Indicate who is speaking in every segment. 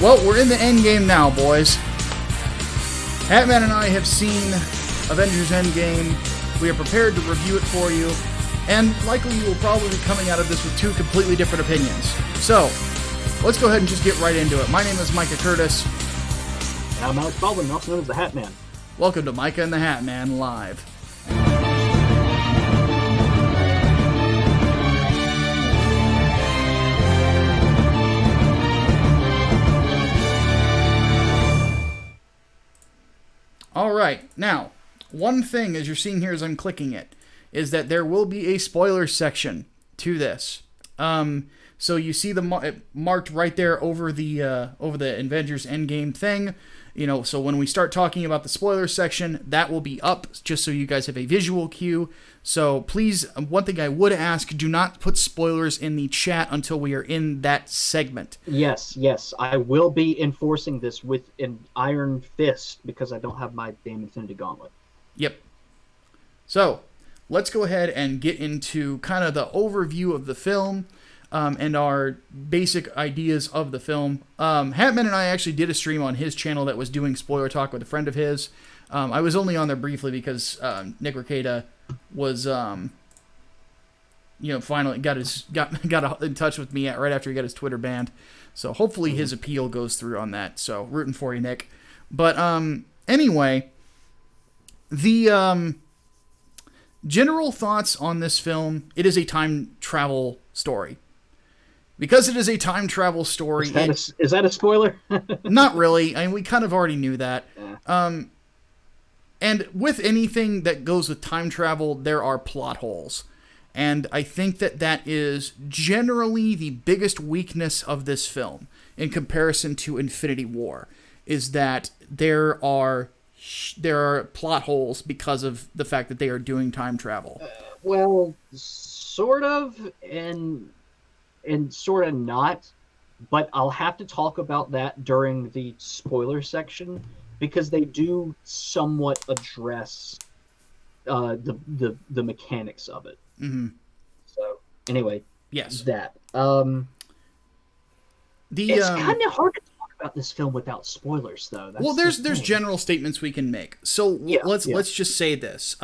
Speaker 1: Well, we're in the Endgame now, boys. Hatman and I have seen Avengers Endgame. We are prepared to review it for you. And likely you will probably be coming out of this with two completely different opinions. So, let's go ahead and just get right into it. My name is Micah Curtis.
Speaker 2: And I'm Alex Baldwin, also known as The Hatman.
Speaker 1: Welcome to Micah and The Hatman Live. Alright, now, one thing as you're seeing here as I'm clicking it, is that there will be a spoiler section to this. So you see the marked right there over the Avengers Endgame thing. You know, so when we start talking about the spoiler section, that will be up just so you guys have a visual cue. So please, one thing I would ask, do not put spoilers in the chat until we are in that segment.
Speaker 2: Yes, I will be enforcing this with an iron fist because I don't have my damn Infinity Gauntlet.
Speaker 1: Yep. So, let's go ahead and get into kind of the overview of the film. And our basic ideas of the film. Hatman and I actually did a stream on his channel that was doing spoiler talk with a friend of his. I was only on there briefly because Nick Ricada was, finally got in touch with me right after he got his Twitter banned. So hopefully his appeal goes through on that. So rooting for you, Nick. But anyway, the general thoughts on this film. It is a time travel story. Because it is a time travel story...
Speaker 2: Is that a spoiler?
Speaker 1: Not really. I mean, we kind of already knew that.
Speaker 2: Yeah.
Speaker 1: And with anything that goes with time travel, there are plot holes. And I think that is generally the biggest weakness of this film, in comparison to Infinity War, is that there are plot holes because of the fact that they are doing time travel.
Speaker 2: Well, sort of, and sort of not, but I'll have to talk about that during the spoiler section because they do somewhat address the mechanics of it.
Speaker 1: Mm-hmm.
Speaker 2: So anyway,
Speaker 1: yes,
Speaker 2: that it's kind of hard to talk about this film without spoilers, though. That's
Speaker 1: there's general statements we can make. So let's just say this.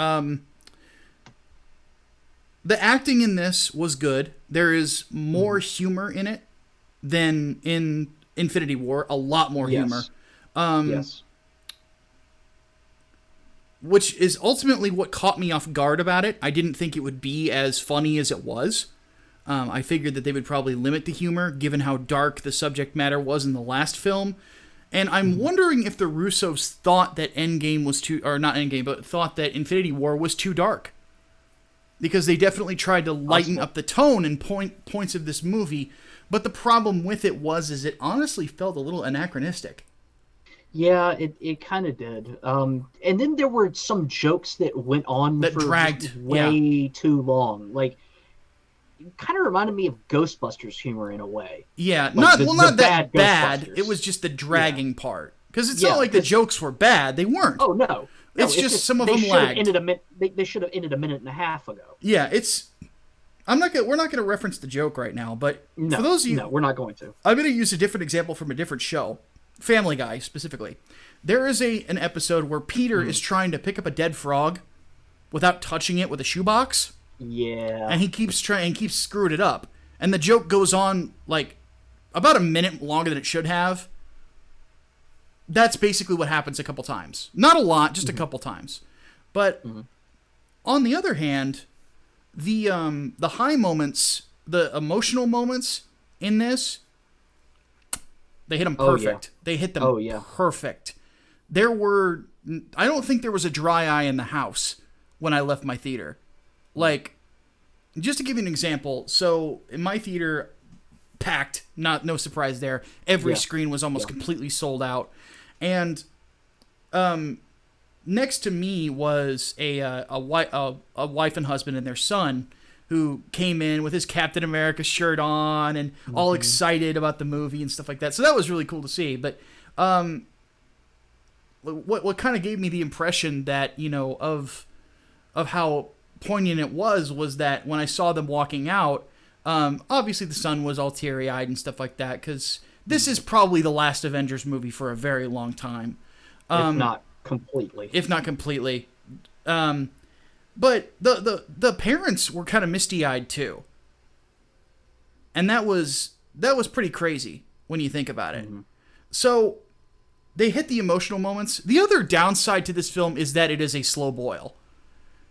Speaker 1: The acting in this was good. There is more humor in it than in Infinity War. A lot more humor.
Speaker 2: Yes.
Speaker 1: Which is ultimately what caught me off guard about it. I didn't think it would be as funny as it was. I figured that they would probably limit the humor, given how dark the subject matter was in the last film. And I'm wondering if the Russos thought that Endgame was too... Or not Endgame, but thought that Infinity War was too dark. Because they definitely tried to lighten up the tone and points of this movie, but the problem with it is it honestly felt a little anachronistic.
Speaker 2: Yeah, it kind of did. And then there were some jokes that went on
Speaker 1: that dragged
Speaker 2: way too long. Like, it kind of reminded me of Ghostbusters humor in a way.
Speaker 1: Yeah,
Speaker 2: like
Speaker 1: not that bad. It was just the dragging part. Because it's not like the jokes were bad; they weren't.
Speaker 2: Oh no.
Speaker 1: It's just some of them lagged.
Speaker 2: They should have ended a minute and a half ago.
Speaker 1: Yeah, we're not going to reference the joke right now, but for those of you...
Speaker 2: No, we're not going to.
Speaker 1: I'm going to use a different example from a different show. Family Guy, specifically. There is an episode where Peter is trying to pick up a dead frog without touching it with a shoebox.
Speaker 2: Yeah.
Speaker 1: And he keeps screwing it up. And the joke goes on, like, about a minute longer than it should have. That's basically what happens a couple times. Not a lot, just a couple times. But on the other hand, the high moments, the emotional moments in this, they hit them perfect. They hit them perfect. I don't think there was a dry eye in the house when I left my theater. Like, just to give you an example, so in my theater, packed, no surprise there. Every screen was almost completely sold out. And next to me was a wife and husband and their son who came in with his Captain America shirt on and all excited about the movie and stuff like that. So that was really cool to see. But what kind of gave me the impression that, of how poignant it was that when I saw them walking out, obviously the son was all teary-eyed and stuff like that because this is probably the last Avengers movie for a very long time.
Speaker 2: If not completely.
Speaker 1: If not completely. But the parents were kind of misty-eyed too. And that was pretty crazy when you think about it. Mm-hmm. So they hit the emotional moments. The other downside to this film is that it is a slow boil.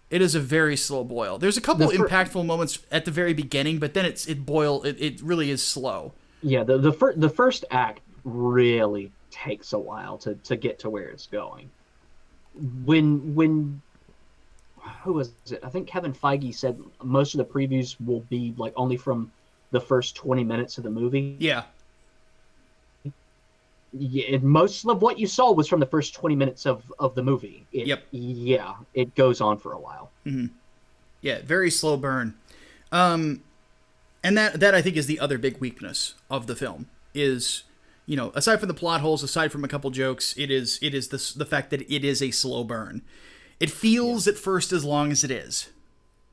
Speaker 1: It is a very slow boil. There's a couple impactful moments at the very beginning, but then it really is slow.
Speaker 2: Yeah, the first act really takes a while to get to where it's going. When who was it? I think Kevin Feige said most of the previews will be like only from the first 20 minutes of the movie.
Speaker 1: Yeah.
Speaker 2: Yeah, most of what you saw was from the first 20 minutes of the movie.
Speaker 1: Yep.
Speaker 2: Yeah, it goes on for a while.
Speaker 1: Mm-hmm. Yeah, very slow burn. And that I think is the other big weakness of the film is, aside from the plot holes, aside from a couple jokes, it is the fact that it is a slow burn. It feels at first as long as it is,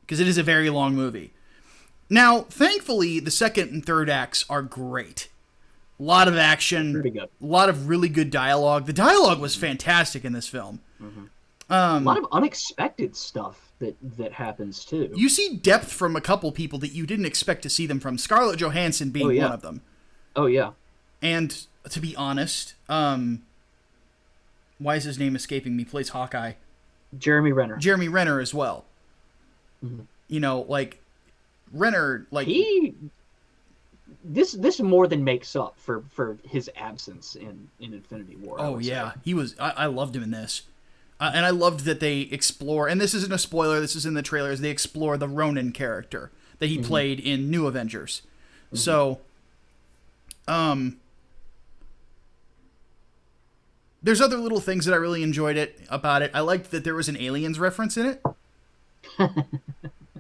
Speaker 1: because it is a very long movie. Now, thankfully, the second and third acts are great. A lot of action,
Speaker 2: pretty good.
Speaker 1: A lot of really good dialogue. The dialogue was fantastic in this film.
Speaker 2: Mm-hmm. A lot of unexpected stuff that happens too.
Speaker 1: You see depth from a couple people that you didn't expect to see them from. Scarlett Johansson being one of them.
Speaker 2: Oh yeah.
Speaker 1: And to be honest, why is his name escaping me? Plays Hawkeye.
Speaker 2: Jeremy Renner.
Speaker 1: Jeremy Renner as well.
Speaker 2: Mm-hmm.
Speaker 1: Renner,
Speaker 2: This more than makes up for his absence in Infinity War.
Speaker 1: Oh yeah, he was. I loved him in this, and I loved that they explore. And this isn't a spoiler. This is in the trailers. They explore the Ronin character that he played in New Avengers. Mm-hmm. So, there's other little things that I really enjoyed about it. I liked that there was an Aliens reference in it.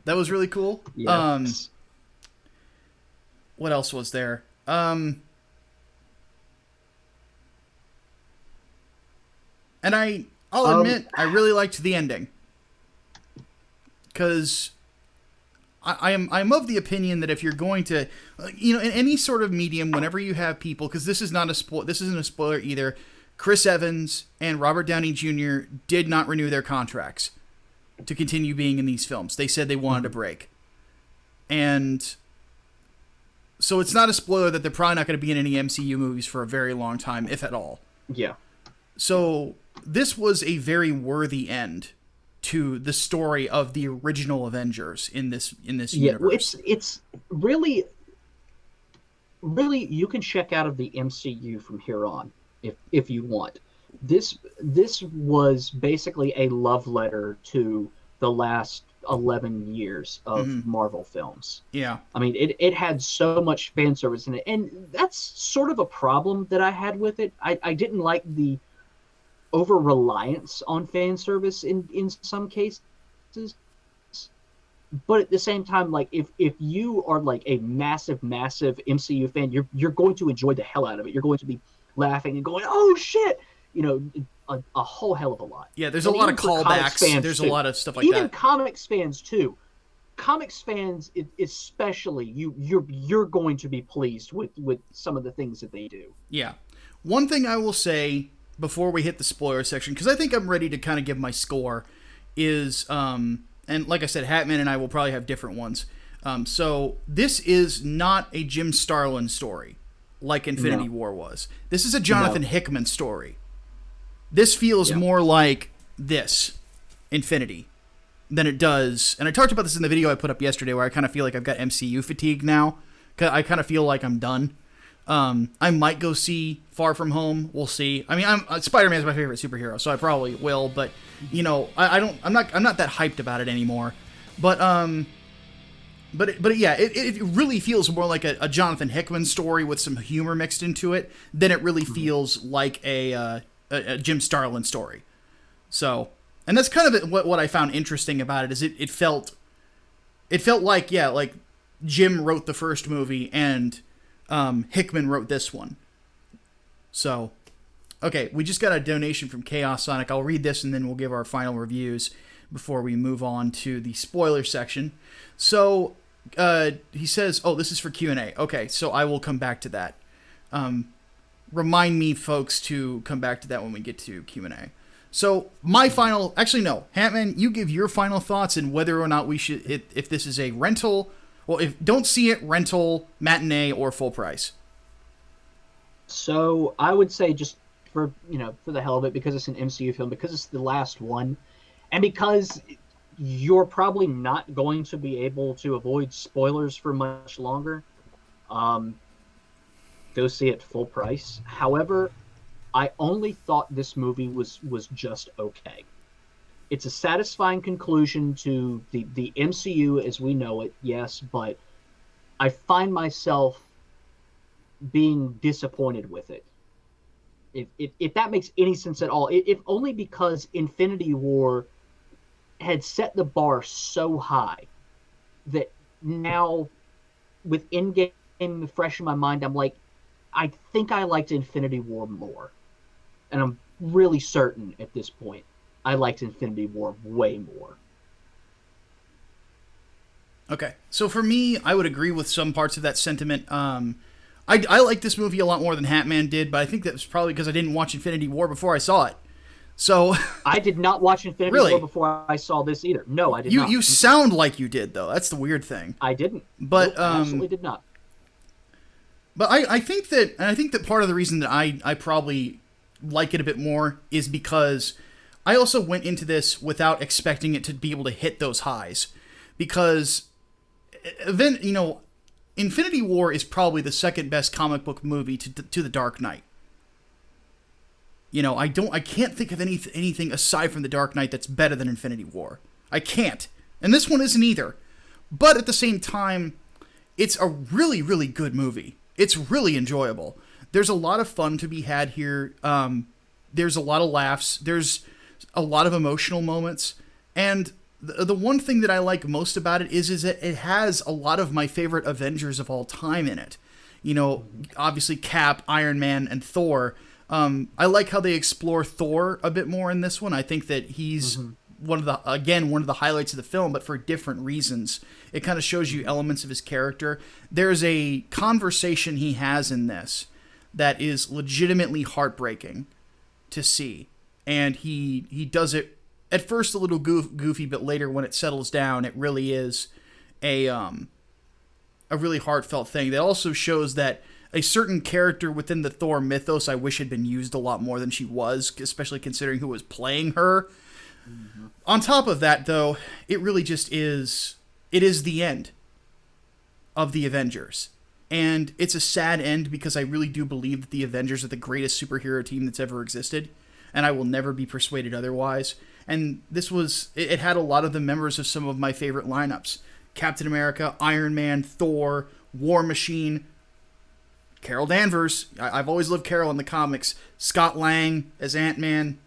Speaker 1: That was really cool.
Speaker 2: Yes.
Speaker 1: What else was there? And I'll admit, I really liked the ending. Because I'm of the opinion that if you're going to, in any sort of medium, whenever you have people, because this isn't a spoiler either, Chris Evans and Robert Downey Jr. did not renew their contracts to continue being in these films. They said they wanted a break. And so it's not a spoiler that they're probably not going to be in any MCU movies for a very long time, if at all.
Speaker 2: Yeah.
Speaker 1: So this was a very worthy end to the story of the original Avengers in this universe.
Speaker 2: It's really you can check out of the MCU from here on if you want. This was basically a love letter to the last 11 years of Marvel films.
Speaker 1: Yeah.
Speaker 2: I mean, it had so much fan service in it. And that's sort of a problem that I had with it. I didn't like the over-reliance on fan service in some cases. But at the same time, if you are a massive MCU fan, you're going to enjoy the hell out of it. You're going to be laughing and going, "Oh shit!" A whole hell of a lot.
Speaker 1: Yeah, there's a lot of callbacks. There's a lot of stuff like that.
Speaker 2: Even comics fans too. Comics fans, especially, you're going to be pleased with some of the things that they do.
Speaker 1: Yeah. One thing I will say before we hit the spoiler section, because I think I'm ready to kind of give my score, is, and like I said, Hatman and I will probably have different ones. So this is not a Jim Starlin story like Infinity War was. This is a Jonathan Hickman story. This feels more like this, Infinity, than it does. And I talked about this in the video I put up yesterday where I kind of feel like I've got MCU fatigue now. I kind of feel like I'm done. I might go see Far From Home. We'll see. I mean, Spider-Man's my favorite superhero, so I probably will. But I'm not that hyped about it anymore. But yeah, it really feels more like a Jonathan Hickman story with some humor mixed into it than it really feels like a Jim Starlin story. So, and that's kind of what I found interesting about it is it felt like Jim wrote the first movie and Hickman wrote this one. So, okay, we just got a donation from Chaos Sonic. I'll read this and then we'll give our final reviews before we move on to the spoiler section. So, he says, oh, this is for Q&A. Okay, so I will come back to that. remind me, folks, to come back to that when we get to Q&A. So my final, actually no, Hatman, you give your final thoughts and whether or not we should, if this is a rental, well, if don't see it, rental, matinee, or full price.
Speaker 2: So I would say just for the hell of it, because it's an MCU film, because it's the last one, and because you're probably not going to be able to avoid spoilers for much longer, go see it full price. However, I only thought this movie was just okay. It's a satisfying conclusion to the MCU as we know it, yes, but I find myself being disappointed with it. If that makes any sense at all. If only because Infinity War had set the bar so high that now with Endgame fresh in my mind, I'm like, I think I liked Infinity War more. And I'm really certain at this point I liked Infinity War way more.
Speaker 1: Okay, so for me, I would agree with some parts of that sentiment. I like this movie a lot more than Hatman did, but I think that was probably because I didn't watch Infinity War before I saw it. So
Speaker 2: I did not watch Infinity
Speaker 1: really?
Speaker 2: War before I saw this either. No, I did not.
Speaker 1: You sound like you did, though. That's the weird thing.
Speaker 2: I didn't.
Speaker 1: But
Speaker 2: nope, absolutely did not.
Speaker 1: But I think that part of the reason that I probably like it a bit more is because I also went into this without expecting it to be able to hit those highs, because then Infinity War is probably the second best comic book movie to The Dark Knight. I can't think of anything aside from The Dark Knight that's better than Infinity War. I can't, and this one isn't either. But at the same time, it's a really, really good movie. It's really enjoyable. There's a lot of fun to be had here. There's a lot of laughs. There's a lot of emotional moments. And the one thing that I like most about it is that it has a lot of my favorite Avengers of all time in it. Obviously Cap, Iron Man, and Thor. I like how they explore Thor a bit more in this one. I think that he's one of the highlights of the film, but for different reasons. It kind of shows you elements of his character. There's a conversation he has in this that is legitimately heartbreaking to see. And he does it at first a little goofy, but later when it settles down, it really is a really heartfelt thing. That also shows that a certain character within the Thor mythos I wish had been used a lot more than she was, especially considering who was playing her. Mm-hmm. On top of that, though, it really just is... It is the end of the Avengers. And it's a sad end because I really do believe that the Avengers are the greatest superhero team that's ever existed. And I will never be persuaded otherwise. And this was... It had a lot of the members of some of my favorite lineups. Captain America, Iron Man, Thor, War Machine, Carol Danvers. I've always loved Carol in the comics. Scott Lang as Ant-Man.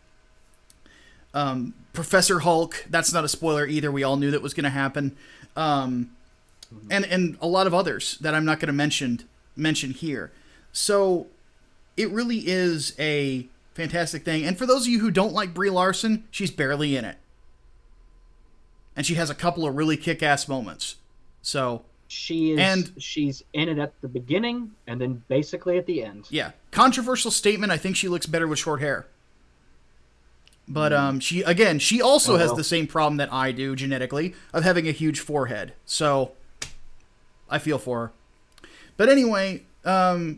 Speaker 1: Professor Hulk. That's not a spoiler either. We all knew that was going to happen. And a lot of others that I'm not going to mention here. So it really is a fantastic thing. And for those of you who don't like Brie Larson, she's barely in it. And she has a couple of really kick-ass moments. So
Speaker 2: she's in it at the beginning and then basically at the end.
Speaker 1: Yeah. Controversial statement. I think she looks better with short hair. But she also has the same problem that I do genetically of having a huge forehead. So I feel for her. But anyway, for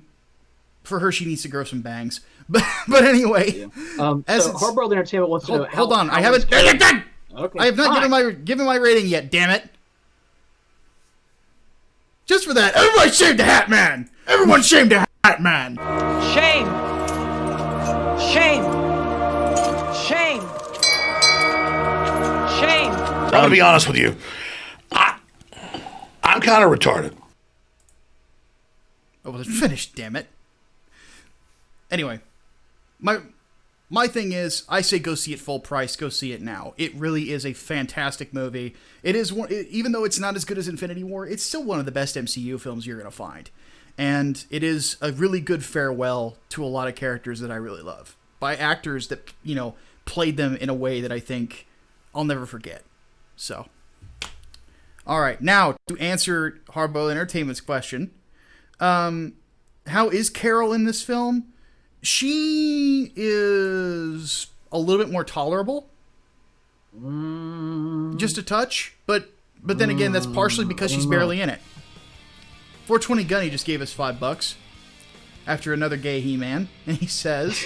Speaker 1: her, she needs to grow some bangs. But anyway,
Speaker 2: so Hardboiled Entertainment wants to know.
Speaker 1: Hold on, I haven't.
Speaker 2: Okay,
Speaker 1: I have not given my rating yet. Damn it! Just for that, everybody shame the Hatman. Everyone shame the Hatman.
Speaker 3: Shame. Shame. Shame. Shame.
Speaker 4: I'm gonna be honest with you. I'm kind of retarded.
Speaker 1: Oh, well, it's finished. Damn it. Anyway, my thing is, I say go see it full price. Go see it now. It really is a fantastic movie. It is even though it's not as good as Infinity War, it's still one of the best MCU films you're gonna find, and it is a really good farewell to a lot of characters that I really love by actors that played them in a way that I think I'll never forget. So, all right, now to answer Hardboiled Entertainment's question, how is Carol in this film? She is a little bit more tolerable. Just a touch, but then again, that's partially because she's barely in it. 420 Gunny just gave us $5 after another gay He-Man, and he says,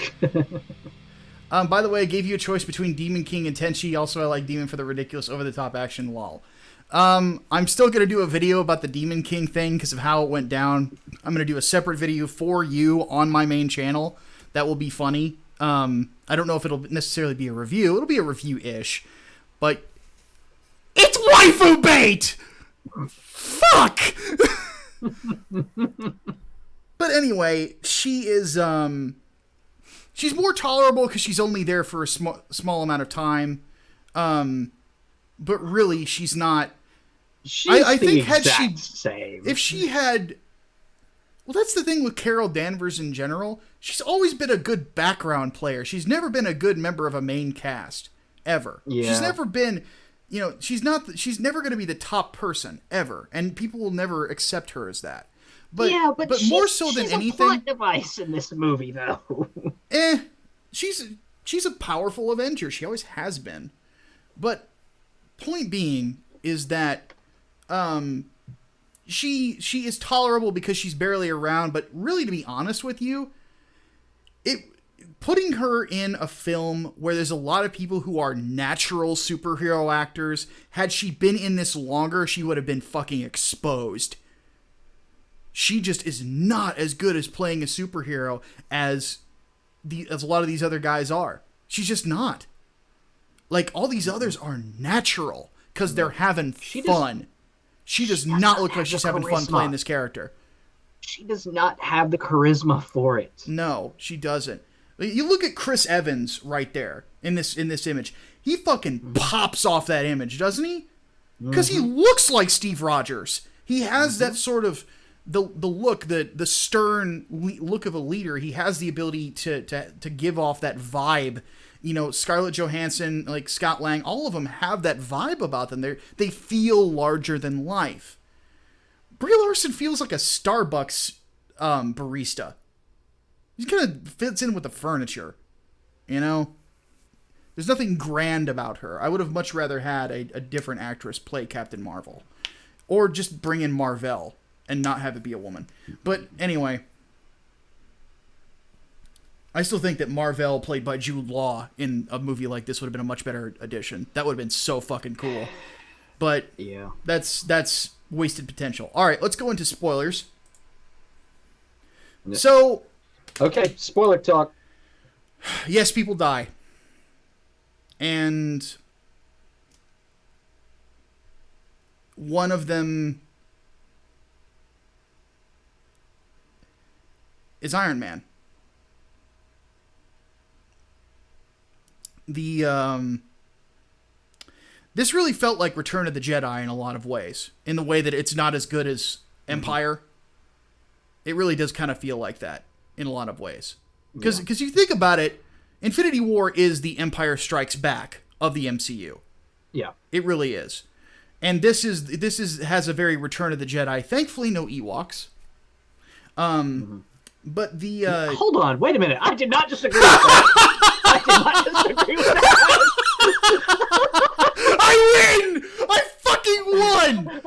Speaker 1: by the way, I gave you a choice between Demon King and Tenchi. Also, I like Demon for the ridiculous, over-the-top action, lol. I'm still going to do a video about the Demon King thing because of how it went down. I'm going to do a separate video for you on my main channel. That will be funny. I don't know if it'll necessarily be a review. It'll be a review-ish. But it's waifu bait! Fuck! But anyway, she is, she's more tolerable because she's only there for a small amount of time. But really, she's not. I think
Speaker 2: same.
Speaker 1: If she had, well, that's the thing with Carol Danvers in general. She's always been a good background player. She's never been a good member of a main cast ever.
Speaker 2: Yeah.
Speaker 1: She's never been, she's never going to be the top person ever, and people will never accept her as that. But more so than anything,
Speaker 2: she's a plot device in this movie, though.
Speaker 1: She's a powerful Avenger. She always has been. But point being is that she is tolerable because she's barely around. But really, to be honest with you, putting her in a film where there's a lot of people who are natural superhero actors, had she been in this longer, she would have been fucking exposed. She just is not as good as playing a superhero as a lot of these other guys are. She's just not. Like, all these others are natural because they're having fun. She does not look like she's having fun playing this character.
Speaker 2: She does not have the charisma for it.
Speaker 1: No, she doesn't. You look at Chris Evans right there in this image. He fucking pops off that image, doesn't he? Because he looks like Steve Rogers. He has that sort of the look, the stern look of a leader. He has the ability to give off that vibe. Scarlett Johansson, like Scott Lang, all of them have that vibe about them. They feel larger than life. Brie Larson feels like a Starbucks barista. He kind of fits in with the furniture, There's nothing grand about her. I would have much rather had a different actress play Captain Marvel. Or just bring in Marvel and not have it be a woman. But anyway, I still think that Marvel played by Jude Law in a movie like this would have been a much better addition. That would have been so fucking cool. But
Speaker 2: yeah,
Speaker 1: that's wasted potential. All right, let's go into spoilers.
Speaker 2: Yeah.
Speaker 1: So,
Speaker 2: okay, spoiler talk.
Speaker 1: Yes, people die. And one of them is Iron Man. This really felt like Return of the Jedi in a lot of ways. In the way that it's not as good as Empire. It really does kind of feel like that in a lot of ways. Because if you think about it, Infinity War is the Empire Strikes Back of the MCU.
Speaker 2: Yeah.
Speaker 1: It really is. And this has a very Return of the Jedi. Thankfully, no Ewoks. But the
Speaker 2: hold on, wait a minute. I did not disagree with that. I did not disagree with that.
Speaker 1: I win! I fucking won!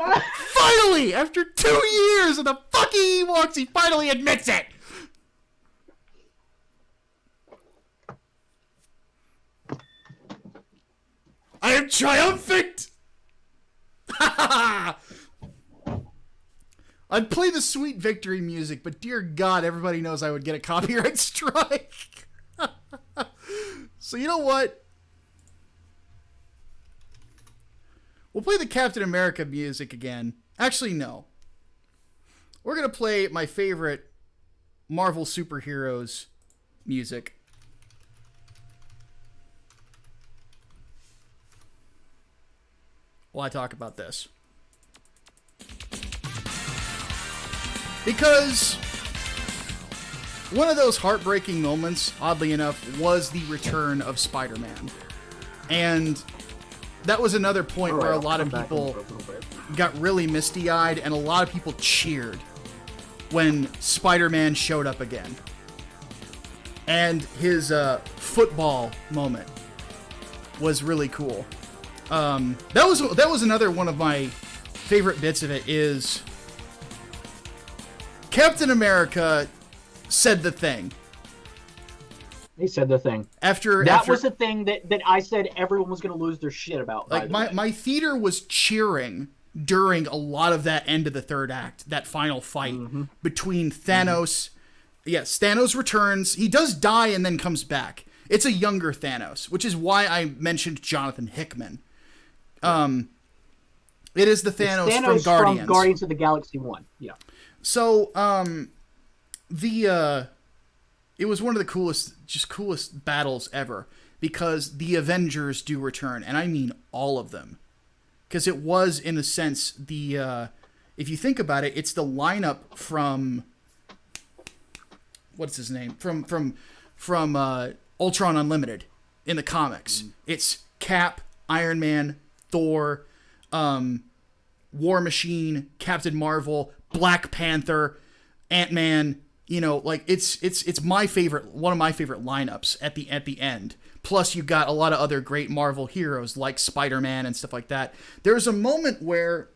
Speaker 1: Finally, after 2 years of the fucking Ewoks, he finally admits it. I am triumphant! I'd play the sweet victory music, but dear God, everybody knows I would get a copyright strike. So you know what? We'll play the Captain America music again. Actually, no. We're going to play my favorite Marvel superheroes music. While I talk about this. Because one of those heartbreaking moments, oddly enough, was the return of Spider-Man. And that was another point where a lot of people got really misty-eyed and a lot of people cheered when Spider-Man showed up again. And his football moment was really cool. That was another one of my favorite bits of it is Captain America said the thing.
Speaker 2: He said the thing.
Speaker 1: After
Speaker 2: was the thing that I said everyone was going to lose their shit about.
Speaker 1: Like my theater was cheering during a lot of that end of the third act, that final fight between Thanos. Yes, Thanos returns. He does die and then comes back. It's a younger Thanos, which is why I mentioned Jonathan Hickman. It is the Thanos from Guardians.
Speaker 2: From Guardians of the Galaxy 1. Yeah.
Speaker 1: So, it was one of the coolest battles ever because the Avengers do return, and I mean all of them. Because it was, in a sense, if you think about it, it's the lineup from, what's his name? From Ultron Unlimited in the comics. It's Cap, Iron Man, Thor, War Machine, Captain Marvel, Black Panther, Ant-Man. You know, like it's my favorite, one of my favorite lineups at the end. Plus, you got a lot of other great Marvel heroes like Spider-Man and stuff like that. There's a moment where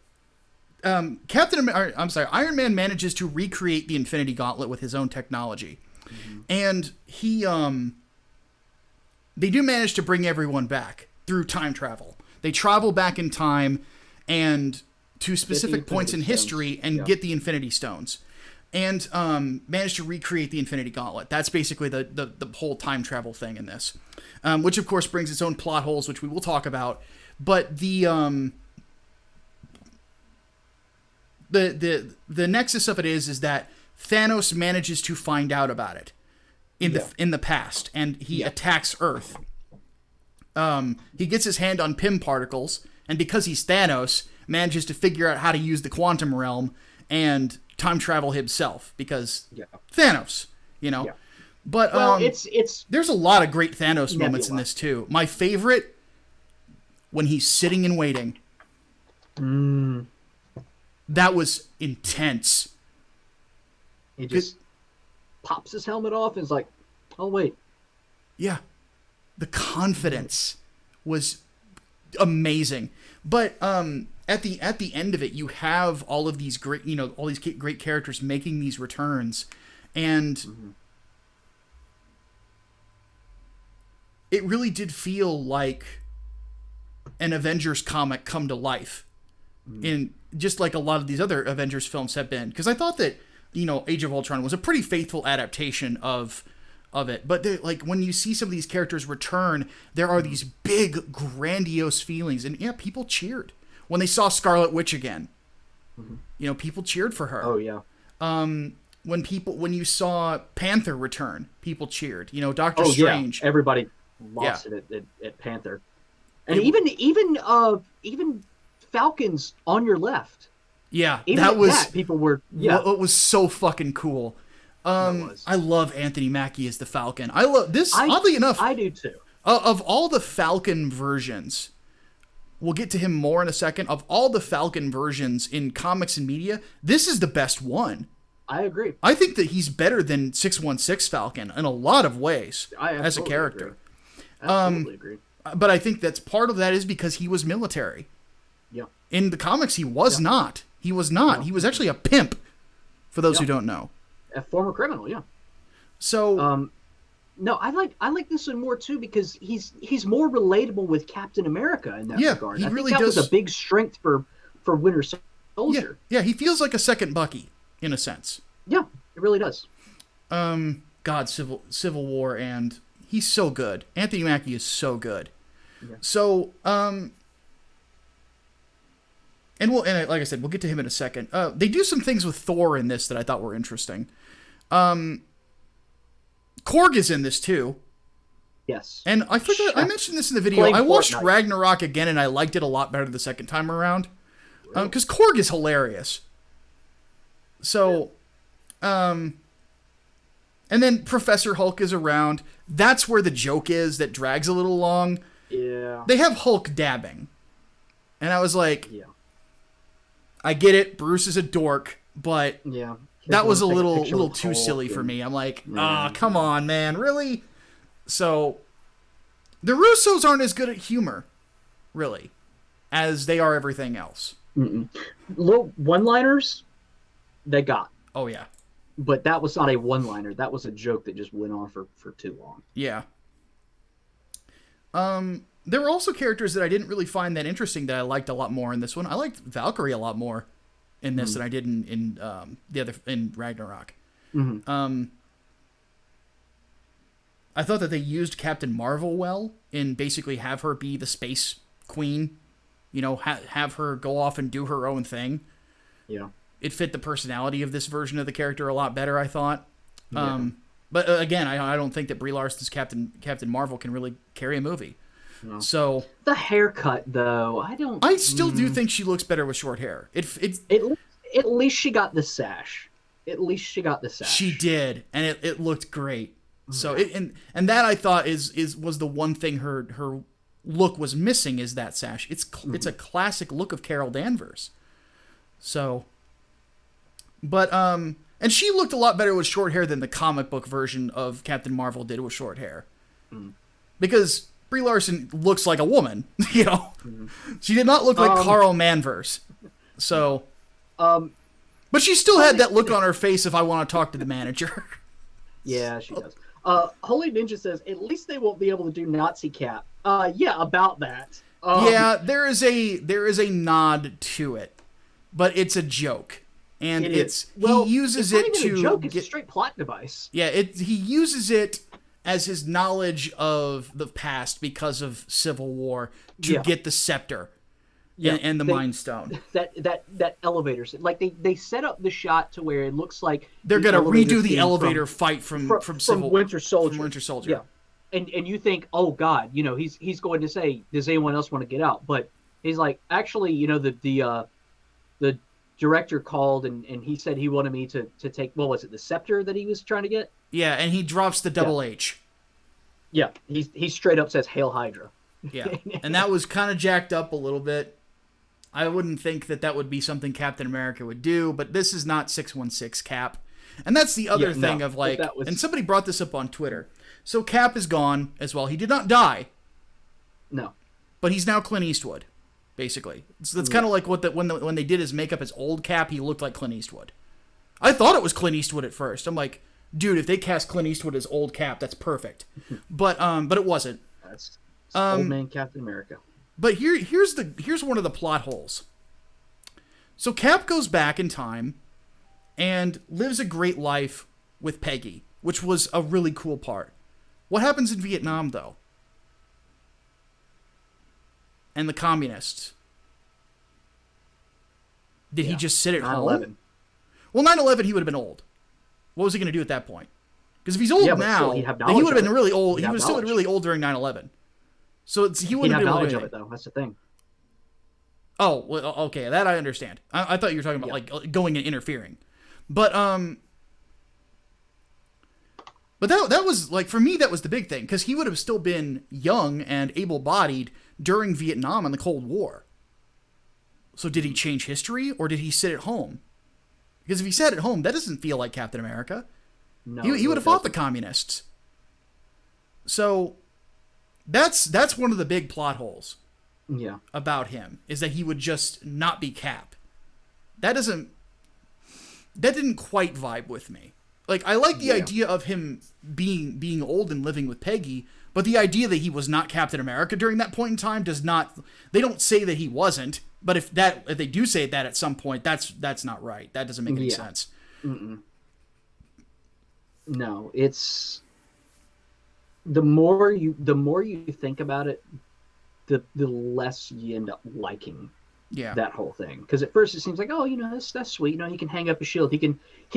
Speaker 1: Iron Man manages to recreate the Infinity Gauntlet with his own technology, and they do manage to bring everyone back through time travel. They travel back in time and to specific points in history and get the Infinity Stones. And managed to recreate the Infinity Gauntlet. That's basically the whole time travel thing in this, which of course brings its own plot holes, which we will talk about. But the nexus of it is that Thanos manages to find out about it in the past, and he attacks Earth. He gets his hand on Pym particles, and because he's Thanos, manages to figure out how to use the quantum realm and time travel himself because Thanos, you know. But there's a lot of great Thanos moments in this too. My favorite, when he's sitting and waiting. That was intense.
Speaker 2: He just pops his helmet off and is like, "Oh wait."
Speaker 1: Yeah, the confidence was amazing. But at the end of it, you have all of these great, all these great characters making these returns, and it really did feel like an Avengers comic come to life, in just like a lot of these other Avengers films have been. Because I thought that Age of Ultron was a pretty faithful adaptation of it, but like when you see some of these characters return, there are these big, grandiose feelings, and people cheered when they saw Scarlet Witch again. People cheered for her.
Speaker 2: Oh yeah.
Speaker 1: When you saw Panther return, people cheered. Doctor Strange.
Speaker 2: Yeah. Everybody lost it at Panther, and even Falcons on your left.
Speaker 1: Yeah,
Speaker 2: even people were. Yeah,
Speaker 1: it was so fucking cool. I love Anthony Mackie as the Falcon. I love this. Oddly enough,
Speaker 2: I do too.
Speaker 1: Of all the Falcon versions, we'll get to him more in a second. Of all the Falcon versions in comics and media, this is the best one.
Speaker 2: I agree.
Speaker 1: I think that he's better than 616 Falcon in a lot of ways as a character.
Speaker 2: Agree. Absolutely agree.
Speaker 1: But I think that's part of that is because he was military.
Speaker 2: Yeah.
Speaker 1: In the comics, he was not. He was not. No. He was actually a pimp, for those who don't know.
Speaker 2: A former criminal, yeah.
Speaker 1: So,
Speaker 2: no, I like this one more too because he's more relatable with Captain America in that regard.
Speaker 1: He really
Speaker 2: that
Speaker 1: does.
Speaker 2: Was a big strength for Winter Soldier.
Speaker 1: Yeah, he feels like a second Bucky in a sense.
Speaker 2: Yeah, it really does.
Speaker 1: God, Civil War, and he's so good. Anthony Mackie is so good. Yeah. So, and like I said, we'll get to him in a second. They do some things with Thor in this that I thought were interesting. Korg is in this too.
Speaker 2: Yes.
Speaker 1: And I forgot I mentioned this in the video. I watched Ragnarok again and I liked it a lot better the second time around. Because Korg is hilarious. So, and then Professor Hulk is around. That's where the joke is that drags a little long.
Speaker 2: Yeah.
Speaker 1: They have Hulk dabbing. And I was like, I get it. Bruce is a dork, but that was a
Speaker 2: Take
Speaker 1: little
Speaker 2: picture with
Speaker 1: too
Speaker 2: Hulk
Speaker 1: silly for
Speaker 2: and-
Speaker 1: me. I'm like,
Speaker 2: Yeah.
Speaker 1: come on, man, really? So the Russos aren't as good at humor, really, as they are everything else.
Speaker 2: Little one-liners, they got.
Speaker 1: Oh yeah,
Speaker 2: But that was not a one-liner. That was a joke that just went on for too long.
Speaker 1: yeah. There were also characters that I didn't really find that interesting that I liked a lot more in this one. I liked Valkyrie a lot more in this than I did in the other in Ragnarok. I thought that they used Captain Marvel well in basically have her be the space queen, you know, have her go off and do her own thing.
Speaker 2: Yeah.
Speaker 1: It fit the personality of this version of the character a lot better, I thought.
Speaker 2: Yeah.
Speaker 1: But again, I don't think that Brie Larson's Captain Marvel can really carry a movie.
Speaker 2: No.
Speaker 1: So
Speaker 2: The haircut, though,
Speaker 1: I still do think she looks better with short hair.
Speaker 2: At least she got the sash. At least she got the sash.
Speaker 1: She did, and it looked great. So and that I thought was the one thing her look was missing is that sash. It's a classic look of Carol Danvers. So, but and she looked a lot better with short hair than the comic book version of Captain Marvel did with short hair, because Brie Larson looks like a woman. You know, she did not look like Carl Manvers. So, but she still had that look on her face. If I want to talk to the manager.
Speaker 2: Yeah, she does. Holy Ninja says, at least they won't be able to do Nazi Cap. Yeah, about that.
Speaker 1: Yeah, there is a nod to it, but it's a joke, and he uses
Speaker 2: it's not
Speaker 1: it
Speaker 2: even
Speaker 1: to
Speaker 2: a joke. It's a straight plot device.
Speaker 1: Yeah, he uses it as his knowledge of the past because of Civil War to get the scepter and the Mind Stone.
Speaker 2: That elevator, like they set up the shot to where it looks like
Speaker 1: They're gonna redo the
Speaker 2: scene
Speaker 1: elevator fight from
Speaker 2: Winter Soldier.
Speaker 1: From Winter Soldier.
Speaker 2: Yeah, and you think, oh God, you know, he's going to say, does anyone else want to get out? But he's like, actually, you know, the director called and he said he wanted me to take, what was it, the scepter that he was trying to get?
Speaker 1: Yeah, and he drops the double H.
Speaker 2: Yeah, he straight up says Hail Hydra.
Speaker 1: Yeah, and that was kind of jacked up a little bit. I wouldn't think that would be something Captain America would do, but this is not 616 Cap. And that's the other thing of like, and somebody brought this up on Twitter. So Cap is gone as well. He did not die.
Speaker 2: No.
Speaker 1: But he's now Clint Eastwood, basically. So that's kind of like when they did his makeup as old Cap, he looked like Clint Eastwood. I thought it was Clint Eastwood at first. I'm like, dude, if they cast Clint Eastwood as old Cap, that's perfect. But it wasn't.
Speaker 2: That's old man Captain America.
Speaker 1: But here's one of the plot holes. So Cap goes back in time and lives a great life with Peggy, which was a really cool part. What happens in Vietnam, though? And the communists. Did he just sit at
Speaker 2: 9/11.
Speaker 1: home? Well, 9/11, he would have been old. What was he going to do at that point? Because if he's old now, then he would have been really old. He would have still been really old during 9/11. So he wouldn't have
Speaker 2: knowledge of it, though. That's the thing.
Speaker 1: Oh, well, okay, that I understand. I thought you were talking about like going and interfering, but that was like, for me, that was the big thing, because he would have still been young and able-bodied during Vietnam and the Cold War. So did he change history, or did he sit at home? Because if he sat at home, that doesn't feel like Captain America.
Speaker 2: No,
Speaker 1: he would have fought the communists. So that's one of the big plot holes.
Speaker 2: Yeah.
Speaker 1: About him is that he would just not be Cap. That didn't quite vibe with me. Like, I like the idea of him being old and living with Peggy, but the idea that he was not Captain America during that point in time does not. They don't say that he wasn't, but if they do say that at some point, that's not right. That doesn't make any sense.
Speaker 2: Mm-mm. No, it's the more you think about it, the less you end up liking that whole thing. Because at first it seems like, oh, you know, that's sweet. You know, he can hang up a shield. He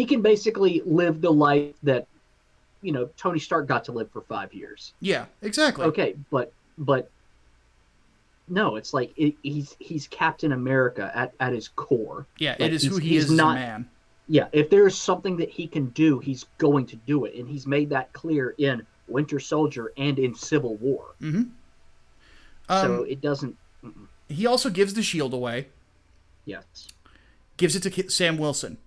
Speaker 2: can basically live the life that, you know, Tony Stark got to live for 5 years.
Speaker 1: Yeah, exactly.
Speaker 2: Okay, but no, it's like he's Captain America at his core.
Speaker 1: Yeah,
Speaker 2: like,
Speaker 1: it is who he is as a man.
Speaker 2: Yeah, if there's something that he can do, he's going to do it, and he's made that clear in Winter Soldier and in Civil War.
Speaker 1: Mm-hmm.
Speaker 2: So it doesn't.
Speaker 1: He also gives the shield away.
Speaker 2: Yes.
Speaker 1: Gives it to Sam Wilson.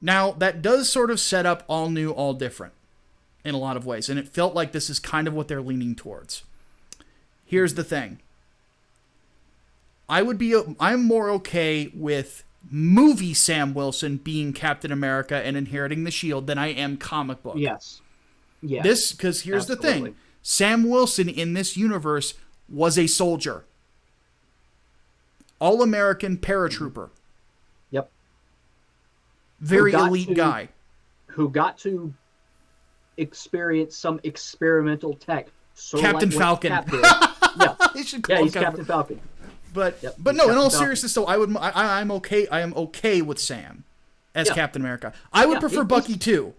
Speaker 1: Now, that does sort of set up all new, all different in a lot of ways, and it felt like this is kind of what they're leaning towards. Here's the thing. I'm more okay with movie Sam Wilson being Captain America and inheriting the shield than I am comic book.
Speaker 2: Yes. Yes.
Speaker 1: Because here's
Speaker 2: Absolutely.
Speaker 1: the thing. Sam Wilson in this universe was a soldier. All-American paratrooper.
Speaker 2: Yep.
Speaker 1: Very elite guy.
Speaker 2: Who got to experience some experimental tech.
Speaker 1: Captain
Speaker 2: like
Speaker 1: Falcon.
Speaker 2: Cap did. Yeah.
Speaker 1: They should call him
Speaker 2: He's Captain Falcon.
Speaker 1: But
Speaker 2: Yep,
Speaker 1: but
Speaker 2: he's
Speaker 1: no, in
Speaker 2: Captain
Speaker 1: all
Speaker 2: Falcon.
Speaker 1: seriousness, though, I'm okay. I am okay with Sam as
Speaker 2: Yeah.
Speaker 1: Captain America. I would prefer Bucky too.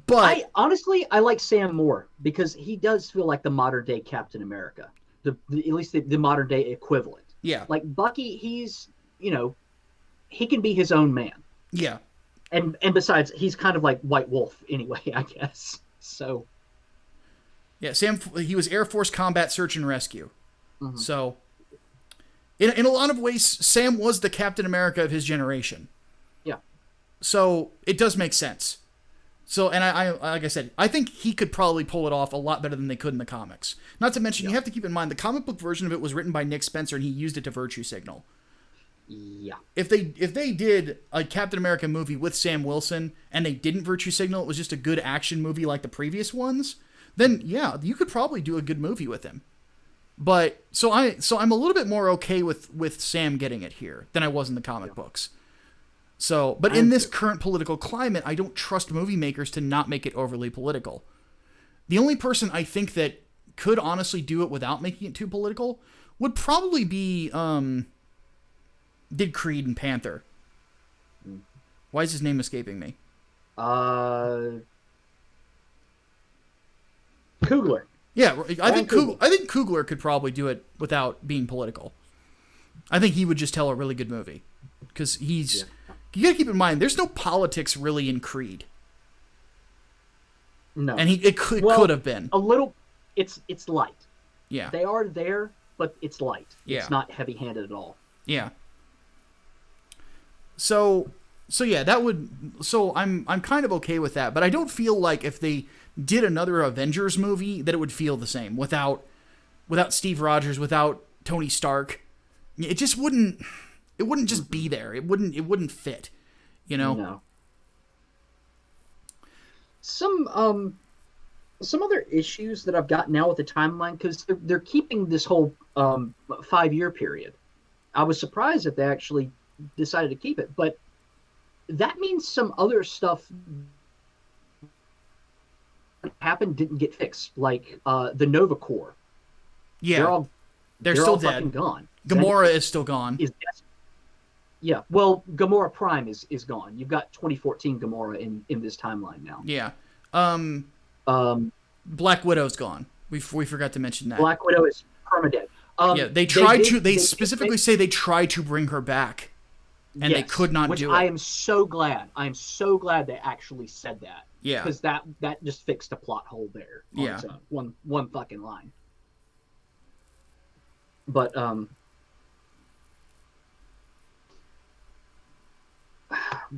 Speaker 1: But
Speaker 2: I like Sam more because he does feel like the modern day Captain America, at least the modern day equivalent.
Speaker 1: yeah,
Speaker 2: Like Bucky, he's he can be his own man,
Speaker 1: yeah,
Speaker 2: and besides, he's kind of like White Wolf anyway, I guess. So
Speaker 1: yeah. Sam, he was Air Force Combat Search and Rescue.
Speaker 2: Mhm.
Speaker 1: So in a lot of ways, Sam was the Captain America of his generation.
Speaker 2: yeah,
Speaker 1: So it does make sense. So, and I like I said, I think he could probably pull it off a lot better than they could in the comics. Not to mention, you have to keep in mind, the comic book version of it was written by Nick Spencer, and he used it to virtue signal.
Speaker 2: yeah,
Speaker 1: If they did a Captain America movie with Sam Wilson, and they didn't virtue signal, it was just a good action movie like the previous ones, then yeah, you could probably do a good movie with him. But, so I'm a little bit more okay with Sam getting it here than I was in the comic books. So, but in this current political climate, I don't trust movie makers to not make it overly political. The only person I think that could honestly do it without making it too political would probably be, did Creed and Panther. Why is his name escaping me?
Speaker 2: Kugler.
Speaker 1: Yeah, I think
Speaker 2: Coogler.
Speaker 1: Coogler could probably do it without being political. I think he would just tell a really good movie. Because he's... You gotta keep in mind, there's no politics really in Creed.
Speaker 2: No,
Speaker 1: And it could have been.
Speaker 2: a little. It's light.
Speaker 1: Yeah.
Speaker 2: They are there, but it's light.
Speaker 1: Yeah.
Speaker 2: It's not heavy-handed at all.
Speaker 1: Yeah. So yeah, that would... So I'm kind of okay with that. But I don't feel like if they did another Avengers movie, that it would feel the same. Without Steve Rogers, without Tony Stark. It just wouldn't... It wouldn't just be there. It wouldn't fit, you know?
Speaker 2: No. Some other issues that I've got now with the timeline, because they're keeping this whole 5-year period. I was surprised that they actually decided to keep it, but that means some other stuff happened didn't get fixed, like the Nova Corps.
Speaker 1: Yeah. They're still
Speaker 2: all
Speaker 1: dead.
Speaker 2: fucking gone.
Speaker 1: Gamora is still gone.
Speaker 2: Yeah, well, Gamora Prime is gone. You've got 2014 Gamora in this timeline now.
Speaker 1: Yeah.
Speaker 2: Black
Speaker 1: Widow's gone. We forgot to mention that.
Speaker 2: Widow is permadead.
Speaker 1: Yeah, they specifically say they tried to bring her back, and they could not do it.
Speaker 2: I am so glad. I am so glad they actually said that.
Speaker 1: Yeah.
Speaker 2: Because that just fixed a plot hole there.
Speaker 1: Yeah.
Speaker 2: Its own. One fucking line. But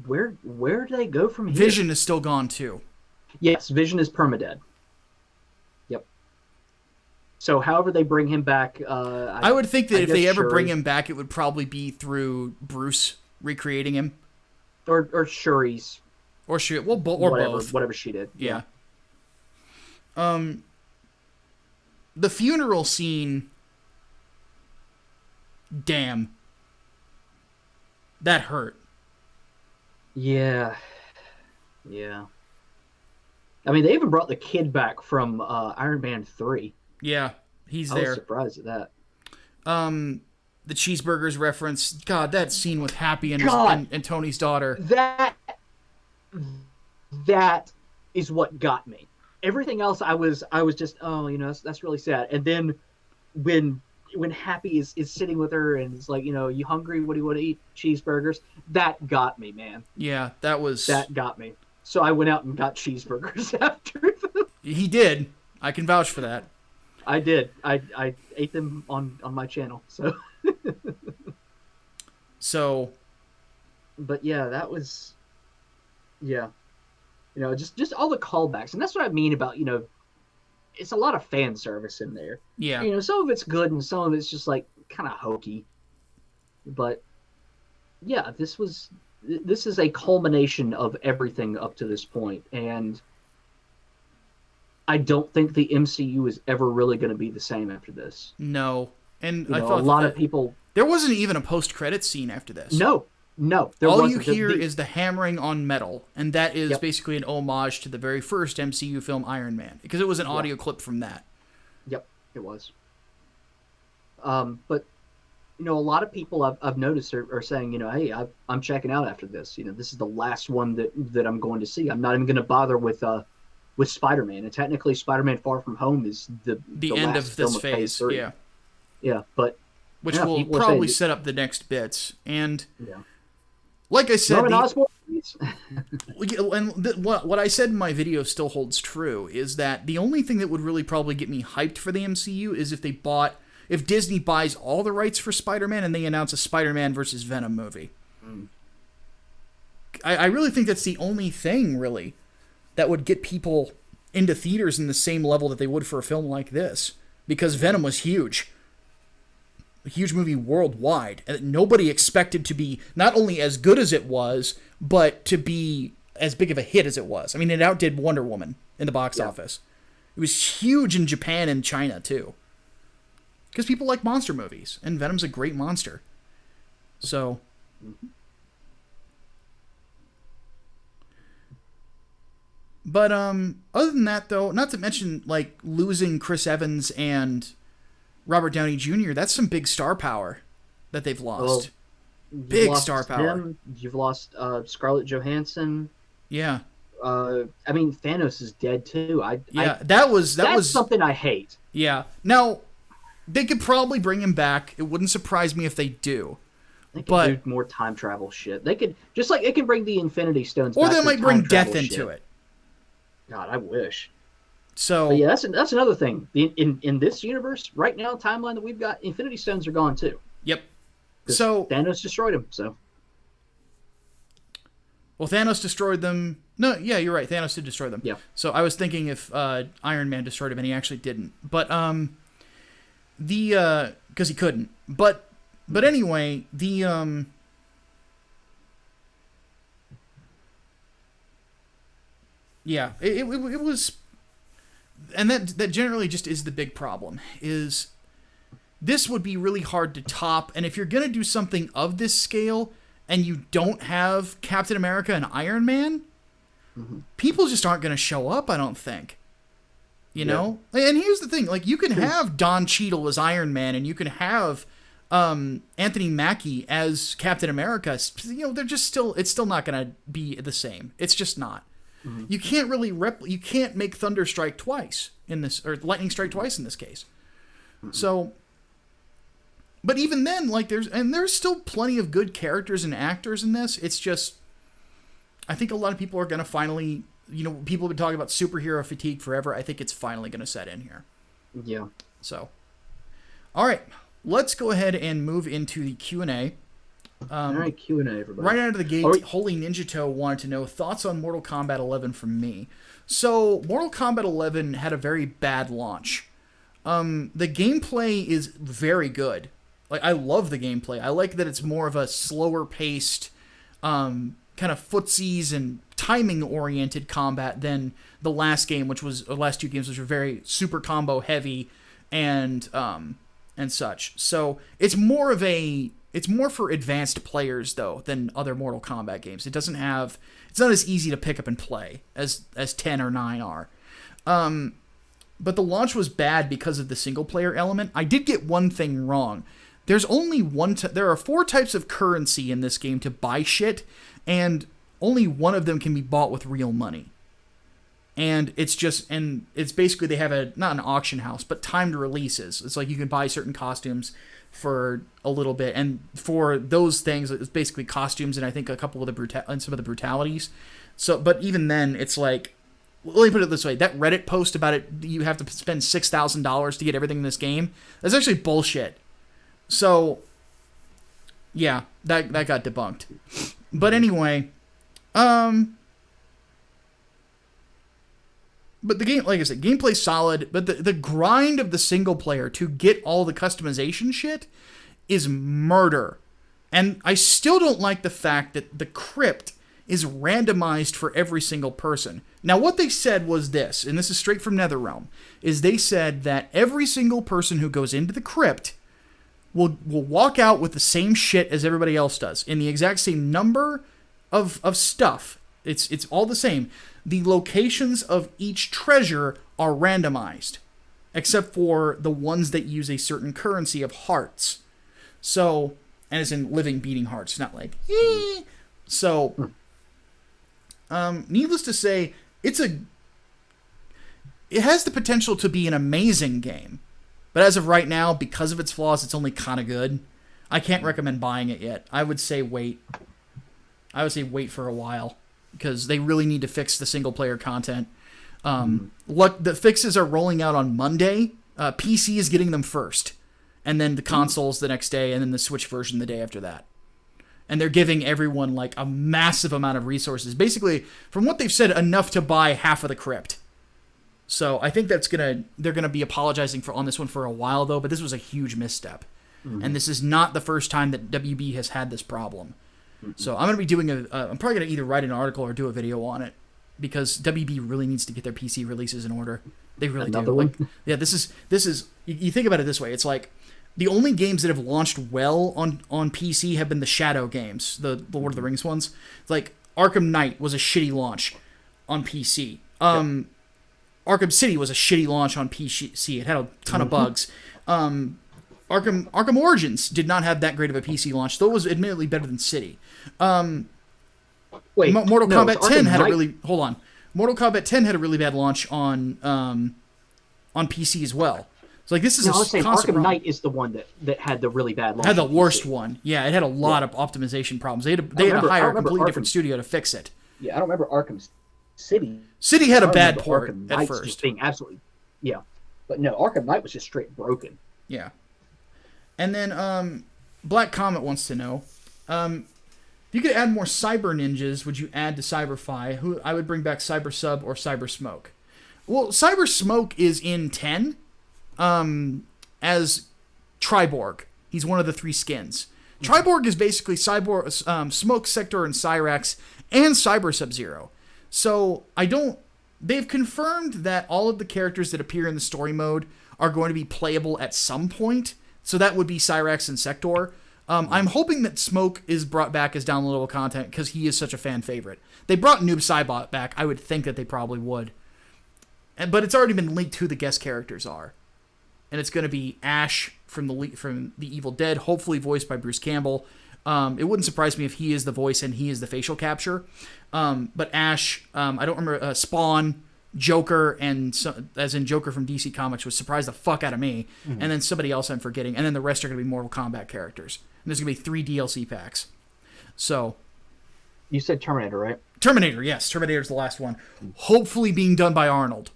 Speaker 2: where do they go from here?
Speaker 1: Vision is still gone too.
Speaker 2: Yes, Vision is permadead. Yep. So however they bring him back,
Speaker 1: I would think that if they ever bring him back, it would probably be through Bruce recreating him,
Speaker 2: or Shuri's,
Speaker 1: or both,
Speaker 2: whatever she did.
Speaker 1: Yeah. The funeral scene. Damn. That hurt.
Speaker 2: Yeah. Yeah. I mean, they even brought the kid back from Iron Man 3.
Speaker 1: Yeah, he's
Speaker 2: I
Speaker 1: there.
Speaker 2: was surprised at that.
Speaker 1: The cheeseburgers reference. God, that scene with Happy and Tony's daughter.
Speaker 2: That is what got me. Everything else, I was just, that's really sad. And then when Happy is sitting with her and it's like, you hungry? What do you want to eat? Cheeseburgers. That got me, man.
Speaker 1: Yeah, that
Speaker 2: got me. So I went out and got cheeseburgers after them.
Speaker 1: He did. I can vouch for that.
Speaker 2: I did. I ate them on my channel. So.
Speaker 1: So,
Speaker 2: but yeah, that was yeah. Just all the callbacks, and that's what I mean about it's a lot of fan service in there.
Speaker 1: Yeah.
Speaker 2: Some of it's good and some of it's just like kind of hokey. But yeah, this is a culmination of everything up to this point, and I don't think the MCU is ever really going to be the same after this.
Speaker 1: No. And I
Speaker 2: A
Speaker 1: thought
Speaker 2: lot of people.
Speaker 1: there wasn't even a post-credits scene after this.
Speaker 2: No, there
Speaker 1: All
Speaker 2: wasn't.
Speaker 1: you hear is the hammering on metal, and that is
Speaker 2: Yep.
Speaker 1: basically an homage to the very first MCU film, Iron Man, because it was an audio clip from that.
Speaker 2: Yep, it was. But a lot of people I've noticed are saying, hey, I'm checking out after this. This is the last one that I'm going to see. I'm not even going to bother with Spider-Man. And technically, Spider-Man: Far From Home is the
Speaker 1: end
Speaker 2: last
Speaker 1: of this
Speaker 2: film
Speaker 1: phase.
Speaker 2: Phase 3.
Speaker 1: Yeah.
Speaker 2: Yeah, but
Speaker 1: Which
Speaker 2: yeah,
Speaker 1: will
Speaker 2: people are
Speaker 1: probably
Speaker 2: saying
Speaker 1: set up the next bits. And
Speaker 2: yeah.
Speaker 1: like I said,
Speaker 2: Norman Osborn.
Speaker 1: what I said in my video still holds true, is that the only thing that would really probably get me hyped for the MCU is if Disney buys all the rights for Spider-Man and they announce a Spider-Man versus Venom movie. I really think that's the only thing, really, that would get people into theaters in the same level that they would for a film like this. Because Venom was huge. A huge movie worldwide. And nobody expected to be not only as good as it was, but to be as big of a hit as it was. I mean, it outdid Wonder Woman in the box office. It was huge in Japan and China, too. Because people like monster movies, and Venom's a great monster. So... But other than that, though, not to mention like losing Chris Evans and Robert Downey Jr., that's some big star power that they've lost. Big star power.
Speaker 2: You've lost Scarlett Johansson.
Speaker 1: Yeah.
Speaker 2: I mean, Thanos is dead too.
Speaker 1: That was
Speaker 2: something I hate.
Speaker 1: Yeah. Now, they could probably bring him back. It wouldn't surprise me if they do.
Speaker 2: They could do more time travel shit. They could just like it can bring the Infinity Stones.
Speaker 1: Or
Speaker 2: back
Speaker 1: they
Speaker 2: for
Speaker 1: might bring
Speaker 2: time
Speaker 1: death
Speaker 2: travel
Speaker 1: into
Speaker 2: shit.
Speaker 1: it.
Speaker 2: God, I wish.
Speaker 1: So
Speaker 2: but yeah, that's another thing. In this universe right now, timeline that we've got, Infinity Stones are gone too.
Speaker 1: Yep. So
Speaker 2: Thanos destroyed them. So.
Speaker 1: Well, Thanos destroyed them. No, yeah, you're right. Thanos did destroy them.
Speaker 2: Yeah.
Speaker 1: So I was thinking if Iron Man destroyed him, and he actually didn't. But because he couldn't. But anyway, yeah, it was, and that generally just is the big problem. Is this would be really hard to top, and if you're gonna do something of this scale and you don't have Captain America and Iron Man, people just aren't gonna show up. I don't think. You know, and here's the thing: like you can have Don Cheadle as Iron Man, and you can have Anthony Mackie as Captain America. You know, they're just it's still not gonna be the same. It's just not. You can't really you can't make Thunder strike twice in this, or lightning strike twice in this case. So, but even then, like there's still plenty of good characters and actors in this. It's just, I think a lot of people are gonna finally, people have been talking about superhero fatigue forever. I think it's finally gonna set in here.
Speaker 2: Yeah.
Speaker 1: So, all right, let's go ahead and move into the Q&A.
Speaker 2: All right, Q&A, everybody.
Speaker 1: Right out of the gate, Holy Ninja Toe wanted to know thoughts on Mortal Kombat 11 from me. So, Mortal Kombat 11 had a very bad launch. The gameplay is very good. Like, I love the gameplay. I like that it's more of a slower paced, kind of footsies and timing oriented combat than the last game, the last two games, which were very super combo heavy and such. So, it's more for advanced players, though, than other Mortal Kombat games. It's not as easy to pick up and play as 10 or 9 are. But the launch was bad because of the single-player element. I did get one thing wrong. There's only there are 4 types of currency in this game to buy shit, and only one of them can be bought with real money. And it's basically they have not an auction house, but timed releases. It's like you can buy certain costumes for a little bit, and for those things it's basically costumes and I think a couple of some of the brutalities. So, but even then, it's like, let me put it this way: that Reddit post about it, you have to spend $6,000 to get everything in this game, that's actually bullshit. So, yeah, that got debunked. But anyway, but the game, like I said, gameplay's solid, but the grind of the single player to get all the customization shit is murder. And I still don't like the fact that the crypt is randomized for every single person. Now, what they said was this, and this is straight from NetherRealm, is they said that every single person who goes into the crypt will walk out with the same shit as everybody else does, in the exact same number of stuff. It's all the same. The locations of each treasure are randomized, except for the ones that use a certain currency of hearts. So, and as in living, beating hearts, not like, So, needless to say, it has the potential to be an amazing game. But as of right now, because of its flaws, it's only kind of good. I can't recommend buying it yet. I would say wait. Wait for a while, because they really need to fix the single-player content. The fixes are rolling out on Monday. PC is getting them first, and then the consoles the next day, and then the Switch version the day after that. And they're giving everyone like a massive amount of resources. Basically, from what they've said, enough to buy half of the crypt. So I think they're gonna be apologizing on this one for a while though. But this was a huge misstep, and this is not the first time that WB has had this problem. So I'm gonna be doing I'm probably gonna either write an article or do a video on it, because WB really needs to get their PC releases in order. They really do. Like, yeah, this is. You think about it this way. It's like the only games that have launched well on PC have been the Shadow games, the Lord of the Rings ones. It's like Arkham Knight was a shitty launch on PC. Arkham City was a shitty launch on PC. It had a ton of bugs. Arkham Origins did not have that great of a PC launch, though it was admittedly better than City. Mortal Kombat 10 had a really... Hold on. Mortal Kombat 10 had a really bad launch on PC as well. So like this is
Speaker 2: Arkham Knight is the one that had the really bad launch.
Speaker 1: Had the worst one. Yeah, it had a lot of optimization problems. They had to hire a completely different studio to fix it.
Speaker 2: Yeah, I don't remember Arkham City.
Speaker 1: City had a bad port at first.
Speaker 2: Just being absolutely, but no, Arkham Knight was just straight broken.
Speaker 1: Yeah, and then Black Comet wants to know, if you could add more Cyber Ninjas, would you add to Cyberfi? Who I would bring back Cyber Sub or Cyber Smoke. Well, Cyber Smoke is in 10, as Triborg. He's one of the 3 skins. Triborg is basically Cyborg, Smoke, Sector, and Cyrax, and Cyber Sub-Zero. So, they've confirmed that all of the characters that appear in the story mode are going to be playable at some point. So that would be Cyrax and Sector. I'm hoping that Smoke is brought back as downloadable content because he is such a fan favorite. They brought Noob Saibot back. I would think that they probably would. But it's already been linked who the guest characters are. And it's going to be Ash from the Evil Dead, hopefully voiced by Bruce Campbell. It wouldn't surprise me if he is the voice and he is the facial capture. But Ash, I don't remember, Spawn, Joker, and as in Joker from DC Comics, was surprised the fuck out of me. And then somebody else I'm forgetting. And then the rest are going to be Mortal Kombat characters. And there's going to be 3 DLC packs. So.
Speaker 2: You said Terminator, right?
Speaker 1: Terminator, yes. Terminator's the last one. Hopefully being done by Arnold.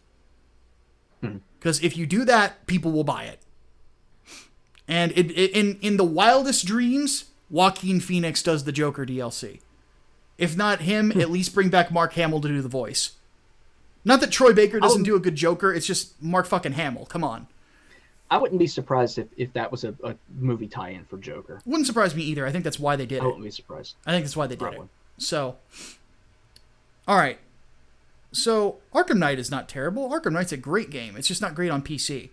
Speaker 1: Because if you do that, people will buy it. And in the wildest dreams, Joaquin Phoenix does the Joker DLC. If not him, at least bring back Mark Hamill to do the voice. Not that Troy Baker doesn't do a good Joker, it's just Mark fucking Hamill. Come on.
Speaker 2: I wouldn't be surprised if that was a movie tie-in for Joker.
Speaker 1: Wouldn't surprise me either. I think that's why they did it.
Speaker 2: I wouldn't be surprised.
Speaker 1: I think that's why they did it. So, alright. So, Arkham Knight is not terrible. Arkham Knight's a great game. It's just not great on PC.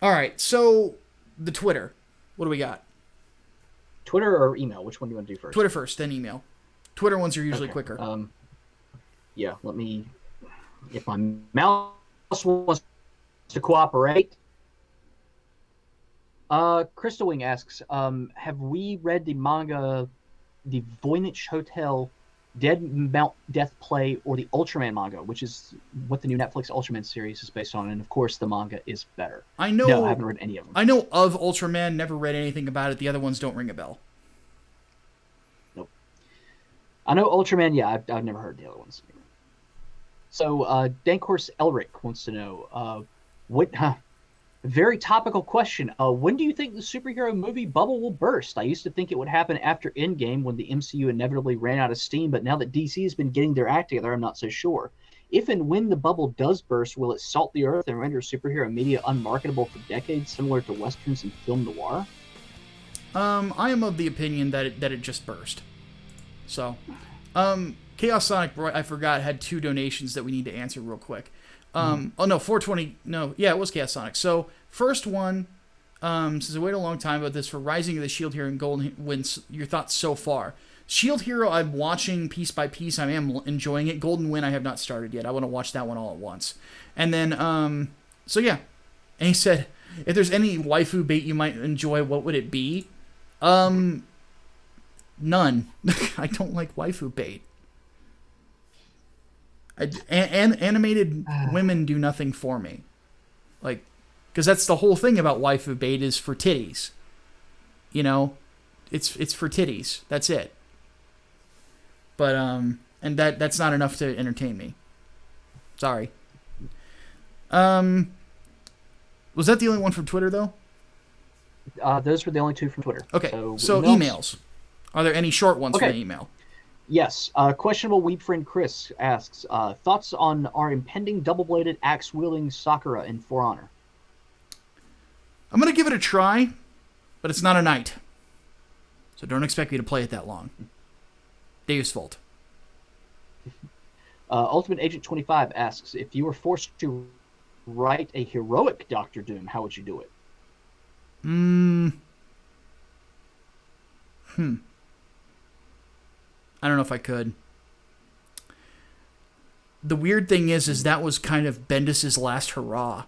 Speaker 1: Alright, so, the Twitter. What do we got?
Speaker 2: Twitter or email? Which one do you want to do first?
Speaker 1: Twitter first, then email. Twitter ones are usually quicker.
Speaker 2: Yeah, let me... If my mouse wants to cooperate. Crystal Wing asks, have we read the manga, the Voynich Hotel Dead Mount Death Play, or the Ultraman manga, which is what the new Netflix Ultraman series is based on, and of course the manga is better. No, I haven't read any of them.
Speaker 1: I know of Ultraman, never read anything about it. The other ones don't ring a bell.
Speaker 2: Nope. I know Ultraman, yeah, I've never heard the other ones. So, Dankorse Elric wants to know, Very topical question. When do you think the superhero movie bubble will burst? I used to think it would happen after Endgame when the MCU inevitably ran out of steam, but now that DC has been getting their act together, I'm not so sure. If and when the bubble does burst, will it salt the earth and render superhero media unmarketable for decades, similar to westerns and film noir?
Speaker 1: I am of the opinion that it just burst. So, Chaos Sonic, I forgot, had 2 donations that we need to answer real quick. Oh no, 420. No, yeah, it was Chaos Sonic. So first one, says I waited a long time about this for Rising of the Shield Hero and Golden Wind. Your thoughts so far? Shield Hero, I'm watching piece by piece. I am enjoying it. Golden Wind, I have not started yet. I want to watch that one all at once. And then, so yeah. And he said, if there's any waifu bait you might enjoy, what would it be? None. I don't like waifu bait. Animated women do nothing for me. Like, because that's the whole thing about waifu bait is for titties. You know? It's for titties. That's it. But, and that's not enough to entertain me. Sorry. Was that the only one from Twitter, though?
Speaker 2: Those were the only 2 from Twitter.
Speaker 1: Okay, so emails. Are there any short ones from the email?
Speaker 2: Yes. Questionable Weeb friend Chris asks, thoughts on our impending double-bladed axe-wielding Sakura in For Honor?
Speaker 1: I'm going to give it a try, but it's not a knight. So don't expect me to play it that long. Deus Vult.
Speaker 2: Ultimate Agent 25 asks, if you were forced to write a heroic Doctor Doom, how would you do it?
Speaker 1: I don't know if I could. The weird thing is that was kind of Bendis's last hurrah,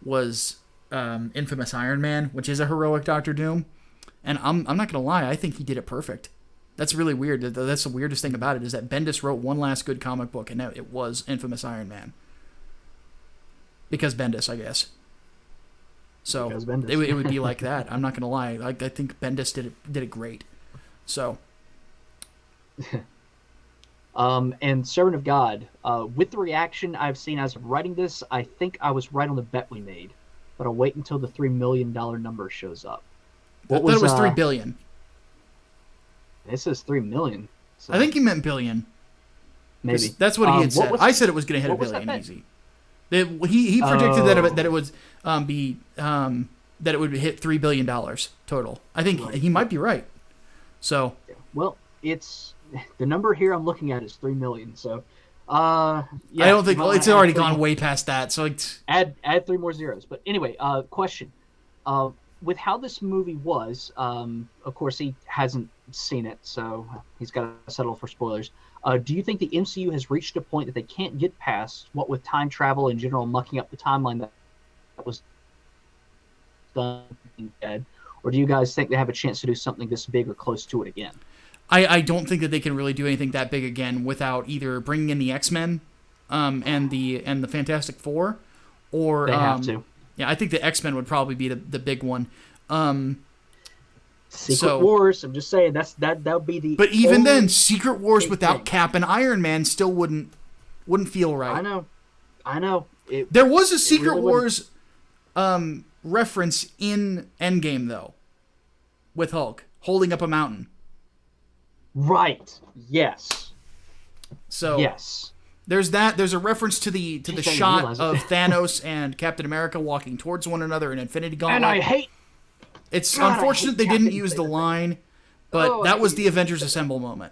Speaker 1: was Infamous Iron Man, which is a heroic Doctor Doom. And I'm not going to lie, I think he did it perfect. That's really weird. That's the weirdest thing about it, is that Bendis wrote one last good comic book, and it was Infamous Iron Man. Because Bendis, I guess. So it would be like that. I'm not going to lie. I think Bendis did it great. So...
Speaker 2: and Servant of God, with the reaction I've seen as of writing this, I think I was right on the bet we made, but I'll wait until the $3 million number shows up.
Speaker 1: I thought it was $3 billion.
Speaker 2: It says $3 million. So
Speaker 1: I think he meant billion.
Speaker 2: Maybe
Speaker 1: that's what he had said. I said it was going to hit $1 billion easy. He predicted that it would that it would hit $3 billion total. I think he might be right. So
Speaker 2: well, it's the number here I'm looking at is 3 million. So
Speaker 1: I don't think it's already gone way past that. So
Speaker 2: add 3 more zeros. But anyway, question. With how this movie was, of course he hasn't seen it, so he's got to settle for spoilers. Do you think the MCU has reached a point that they can't get past, what with time travel in general mucking up the timeline that was done, or do you guys think they have a chance to do something this big or close to it again?
Speaker 1: I don't think that they can really do anything that big again without either bringing in the X-Men and the Fantastic Four, or
Speaker 2: they have to.
Speaker 1: Yeah, I think the X-Men would probably be the big one.
Speaker 2: Secret Wars. I'm just saying that would be the.
Speaker 1: But even then, Secret Wars without Cap and Iron Man still wouldn't feel right.
Speaker 2: I know.
Speaker 1: There was a Secret Wars reference in Endgame though, with Hulk holding up a mountain.
Speaker 2: Right. Yes.
Speaker 1: So
Speaker 2: yes.
Speaker 1: There's that. There's a reference to the shot of Thanos and Captain America walking towards one another in Infinity Gauntlet.
Speaker 2: And I hate.
Speaker 1: It's unfortunate they didn't use the line, but that was the Avengers Assemble moment.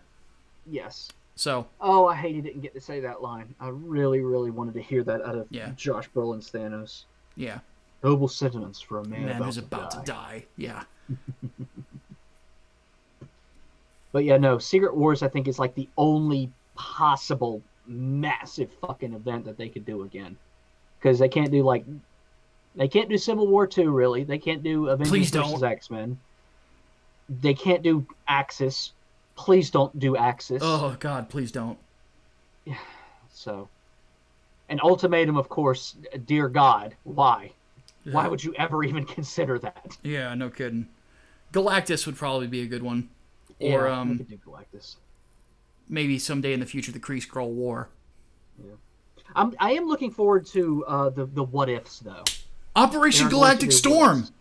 Speaker 2: Yes.
Speaker 1: So.
Speaker 2: Oh, I hate he didn't get to say that line. I really, really wanted to hear that out of Josh Brolin's Thanos.
Speaker 1: Yeah.
Speaker 2: Noble sentiments for a man
Speaker 1: who's about to die. Yeah.
Speaker 2: But yeah, no. Secret Wars, I think, is like the only possible massive fucking event that they could do again, because they can't do Civil War 2, really. They can't do Avengers vs. X-Men. They can't do Axis. Please don't do Axis.
Speaker 1: Oh God, please don't.
Speaker 2: Yeah. So, and Ultimatum, of course. Dear God, why? Yeah. Why would you ever even consider that?
Speaker 1: Yeah, no kidding. Galactus would probably be a good one. Or
Speaker 2: I could do Galactus.
Speaker 1: Maybe someday in the future, the Kree Skrull War.
Speaker 2: Yeah. I am looking forward to the what ifs though.
Speaker 1: Operation
Speaker 2: They aren't going to
Speaker 1: Galactic
Speaker 2: do
Speaker 1: Storm.
Speaker 2: what?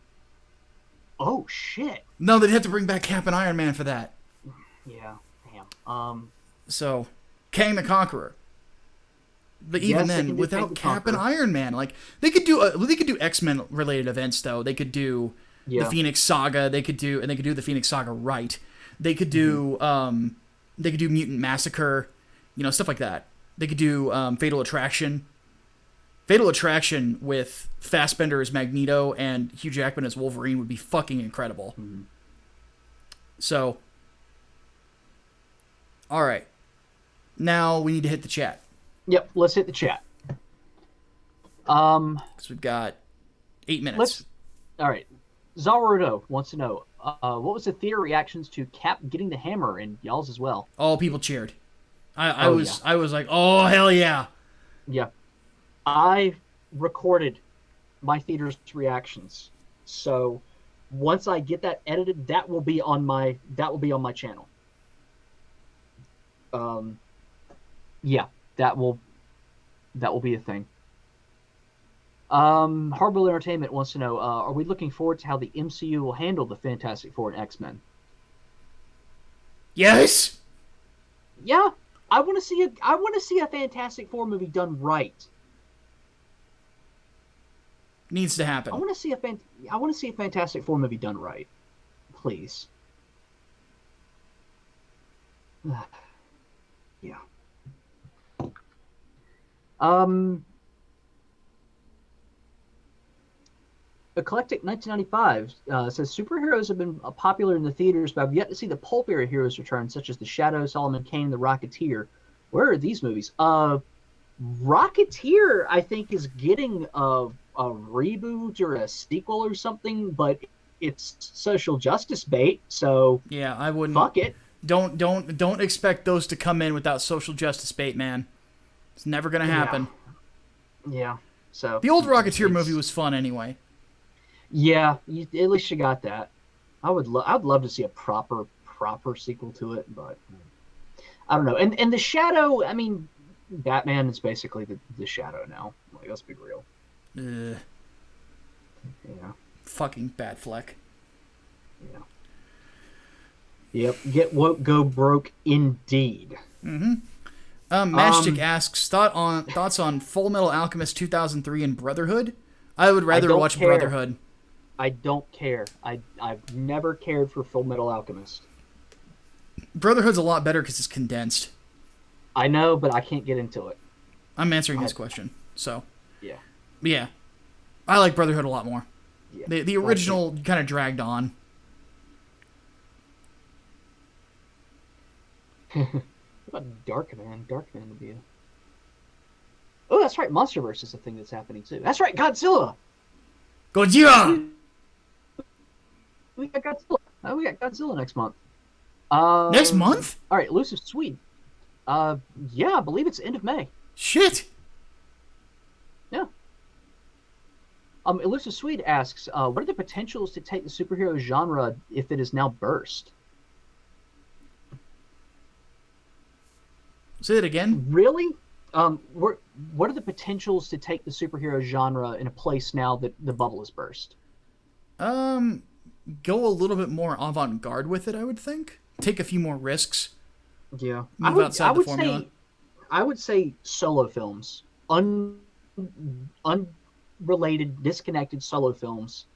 Speaker 2: Oh shit.
Speaker 1: No, they'd have to bring back Cap and Iron Man for that.
Speaker 2: Yeah. Damn.
Speaker 1: So, Kang the Conqueror. But even
Speaker 2: Yes, they
Speaker 1: then,
Speaker 2: can do
Speaker 1: without
Speaker 2: Kang the
Speaker 1: Cap and
Speaker 2: Conqueror.
Speaker 1: Iron Man, like they could do X-Men related events though. They could do
Speaker 2: Yeah.
Speaker 1: the Phoenix Saga. They could do the Phoenix Saga right. They could do Mutant Massacre, stuff like that. They could do Fatal Attraction. Fatal Attraction with Fassbender as Magneto and Hugh Jackman as Wolverine would be fucking incredible.
Speaker 2: Mm-hmm.
Speaker 1: So, all right, now we need to hit the chat.
Speaker 2: Yep. Let's hit the chat.
Speaker 1: Because we've got 8 minutes.
Speaker 2: All right. Zarudo wants to know what was the theater reactions to Cap getting the hammer, and y'all's as well.
Speaker 1: All people cheered. I
Speaker 2: Oh,
Speaker 1: was
Speaker 2: yeah.
Speaker 1: I was like, oh hell yeah.
Speaker 2: Yeah. I recorded my theater's reactions. So once I get that edited, that will be on my channel. Yeah, that will be a thing. Hardball Entertainment wants to know, are we looking forward to how the MCU will handle the Fantastic Four and X-Men?
Speaker 1: Yes.
Speaker 2: Yeah, I want to see a Fantastic Four movie done right.
Speaker 1: Needs to happen.
Speaker 2: I want to see a Fantastic Four movie done right. Please. Yeah. Eclectic 1995 says superheroes have been popular in the theaters, but I've yet to see the pulp era heroes return, such as the Shadow, Solomon Kane, and the Rocketeer. Where are these movies? Rocketeer, I think, is getting a reboot or a sequel or something, but it's social justice bait, so
Speaker 1: Yeah, I wouldn't.
Speaker 2: fuck it.
Speaker 1: Don't expect those to come in without social justice bait, man. It's never gonna happen.
Speaker 2: Yeah. So
Speaker 1: The old Rocketeer movie was fun anyway.
Speaker 2: Yeah, at least you got that. I'd love to see a proper sequel to it, but I don't know. And the Shadow, I mean, Batman is basically the Shadow now. Like, let's be real.
Speaker 1: Ugh,
Speaker 2: Yeah.
Speaker 1: fucking Batfleck.
Speaker 2: Yeah. Yep. Get woke, go broke, indeed.
Speaker 1: Matchstick asks thoughts on Full Metal Alchemist 2003 and Brotherhood. I would rather
Speaker 2: don't
Speaker 1: watch
Speaker 2: care.
Speaker 1: Brotherhood.
Speaker 2: I don't care. I've never cared for Full Metal Alchemist.
Speaker 1: Brotherhood's a lot better because it's condensed.
Speaker 2: I know, but I can't get into it.
Speaker 1: I'm answering his question, so
Speaker 2: Yeah.
Speaker 1: yeah, I like Brotherhood a lot more.
Speaker 2: Yeah.
Speaker 1: The original kind of dragged on.
Speaker 2: What about Darkman? Darkman would be a... Oh, that's right. Monsterverse is a thing that's happening too. That's right. Godzilla.
Speaker 1: Godzilla.
Speaker 2: We got Godzilla. We got Godzilla next month.
Speaker 1: Next month?
Speaker 2: All right, Elusive Swede. Yeah, I believe it's end of May.
Speaker 1: Shit.
Speaker 2: Yeah. Elusive Swede asks, what are the potentials to take the superhero genre if it is now burst?
Speaker 1: Say it again.
Speaker 2: Really? What are the potentials to take the superhero genre in a place now that the bubble has burst?
Speaker 1: Go a little bit more avant-garde with it, I would think. Take a few more risks.
Speaker 2: Yeah.
Speaker 1: Move outside the formula.
Speaker 2: I would say solo films. Unrelated, disconnected solo films,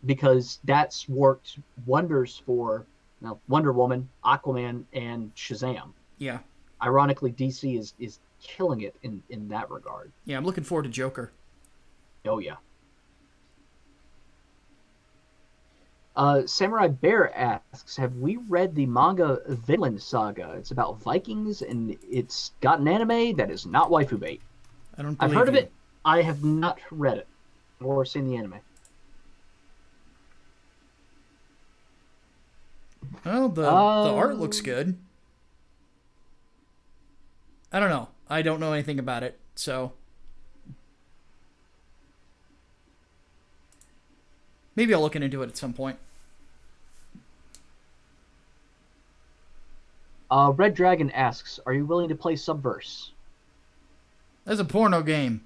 Speaker 2: because that's worked wonders for Wonder Woman, Aquaman, and Shazam.
Speaker 1: Yeah.
Speaker 2: Ironically, DC is killing it in that regard.
Speaker 1: Yeah, I'm looking forward to Joker.
Speaker 2: Oh, yeah. Samurai Bear asks, have we read the manga Vinland Saga? It's about Vikings, and it's got an anime that is not waifu bait.
Speaker 1: I don't
Speaker 2: I've
Speaker 1: believe
Speaker 2: heard of
Speaker 1: you.
Speaker 2: it. I have not read it or seen the anime.
Speaker 1: Well, the art looks good. I don't know. I don't know anything about it, so maybe I'll look into it at some point.
Speaker 2: Red Dragon asks, are you willing to play Subverse?
Speaker 1: That's a porno game.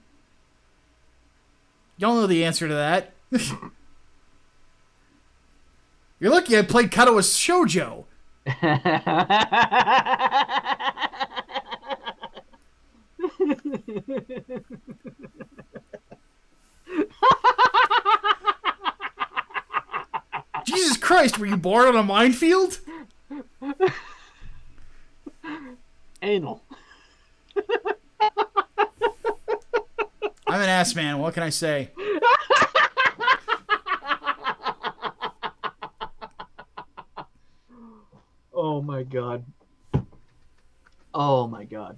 Speaker 1: Y'all know the answer to that. You're lucky I played Katawa Shoujo. Jesus Christ, were you born on a minefield?
Speaker 2: Anal.
Speaker 1: I'm an ass man. What can I say?
Speaker 2: Oh my god. Oh my god.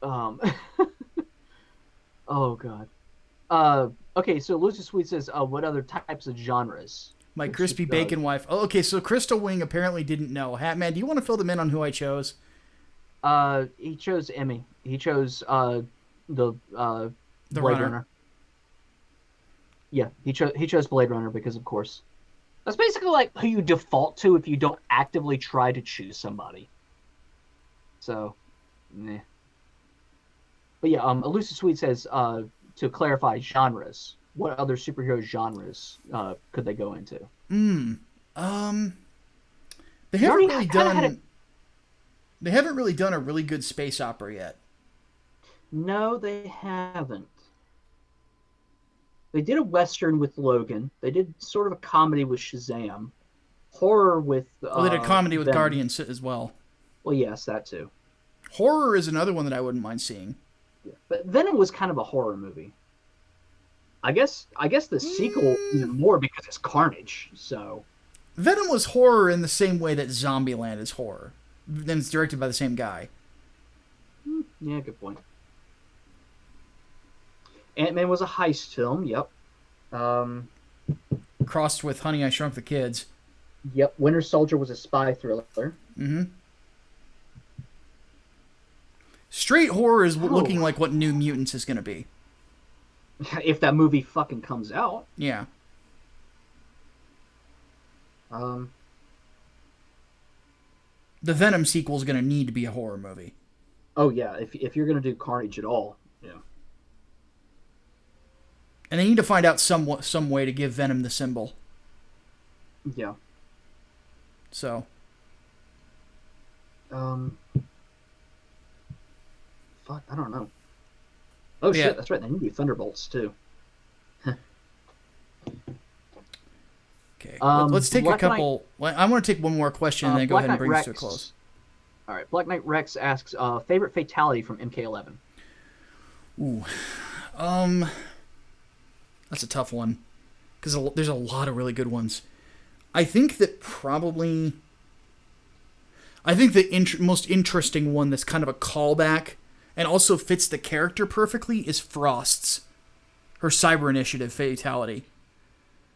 Speaker 2: Oh god. Okay, so Lucius Sweet says, what other types of genres?
Speaker 1: My crispy bacon wife. Oh, okay, so Crystal Wing apparently didn't know. Hatman, do you want to fill them in on who I chose?
Speaker 2: He chose Emmy. He chose the Blade Runner. Yeah, he chose Blade Runner because, of course, that's basically like who you default to if you don't actively try to choose somebody. So, nah. But yeah, Elusive Sweet says, to clarify genres, what other superhero genres could they go into?
Speaker 1: They haven't really done. They haven't really done a really good space opera yet.
Speaker 2: No, they haven't. They did a Western with Logan. They did sort of a comedy with Shazam. Horror with...
Speaker 1: Well, they did a comedy with
Speaker 2: Venom.
Speaker 1: Guardians as well.
Speaker 2: Well, yes, that too.
Speaker 1: Horror is another one that I wouldn't mind seeing.
Speaker 2: Yeah. But Venom was kind of a horror movie. I guess the sequel even more because it's Carnage, so...
Speaker 1: Venom was horror in the same way that Zombieland is horror. Then it's directed by the same guy.
Speaker 2: Yeah, good point. Ant-Man was a heist film, yep.
Speaker 1: Crossed with Honey, I Shrunk the Kids.
Speaker 2: Yep, Winter Soldier was a spy thriller.
Speaker 1: Mm-hmm. Straight horror is looking like what New Mutants is going to be.
Speaker 2: If that movie fucking comes out.
Speaker 1: Yeah. The Venom sequel is going to need to be a horror movie.
Speaker 2: Oh yeah, if you're going to do Carnage at all, yeah.
Speaker 1: And they need to find out some way to give Venom the symbol.
Speaker 2: Yeah.
Speaker 1: So.
Speaker 2: Fuck, I don't know. Oh
Speaker 1: yeah.
Speaker 2: Shit, that's right. They need to be Thunderbolts too.
Speaker 1: Okay, let's take a couple. I want to take one more question and then go ahead and bring this to a close.
Speaker 2: All right, Black Knight Rex asks, favorite fatality from MK11.
Speaker 1: Ooh, that's a tough one because there's a lot of really good ones. I think that probably. I think the most interesting one that's kind of a callback and also fits the character perfectly is Frost's, her Cyber Initiative fatality.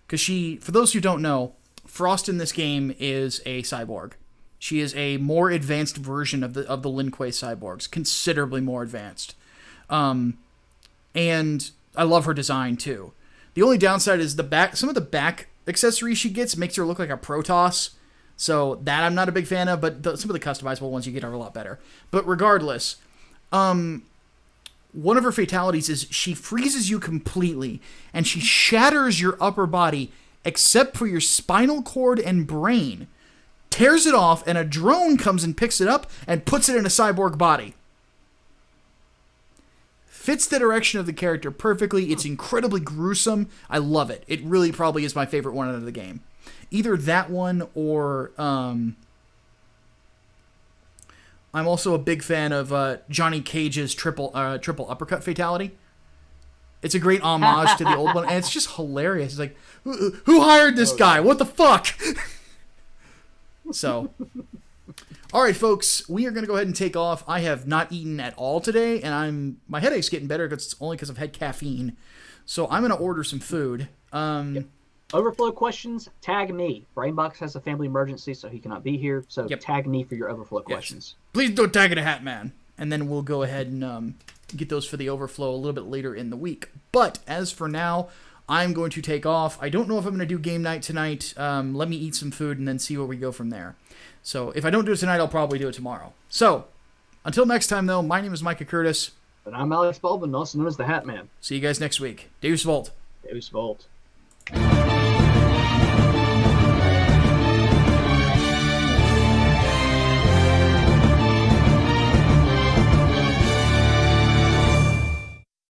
Speaker 1: Because for those who don't know, Frost in this game is a cyborg. She is a more advanced version of the Lin Kuei cyborgs, considerably more advanced. And I love her design too. The only downside is some of the back accessories she gets makes her look like a Protoss. So that I'm not a big fan of, but some of the customizable ones you get are a lot better. But regardless, one of her fatalities is she freezes you completely, and she shatters your upper body except for your spinal cord and brain, tears it off, and a drone comes and picks it up and puts it in a cyborg body. Fits the direction of the character perfectly. It's incredibly gruesome. I love it. It really probably is my favorite one out of the game. Either that one or... I'm also a big fan of Johnny Cage's triple uppercut fatality. It's a great homage to the old one, and it's just hilarious. It's like, who hired this guy? What the fuck? So, all right, folks, we are going to go ahead and take off. I have not eaten at all today, and my headache's getting better because it's only because I've had caffeine. So I'm going to order some food.
Speaker 2: Yep. Overflow questions, tag me. Brainbox has a family emergency, so he cannot be here. So tag me for your overflow questions.
Speaker 1: Please don't tag it a Hatman. And then we'll go ahead and get those for the overflow a little bit later in the week. But as for now, I'm going to take off. I don't know if I'm going to do game night tonight. Let me eat some food and then see where we go from there. So if I don't do it tonight, I'll probably do it tomorrow. So until next time, though, my name is Micah Curtis.
Speaker 2: And I'm Alex Baldwin, also known as the Hatman.
Speaker 1: See you guys next week. Deus Volt.
Speaker 2: Deus Volt.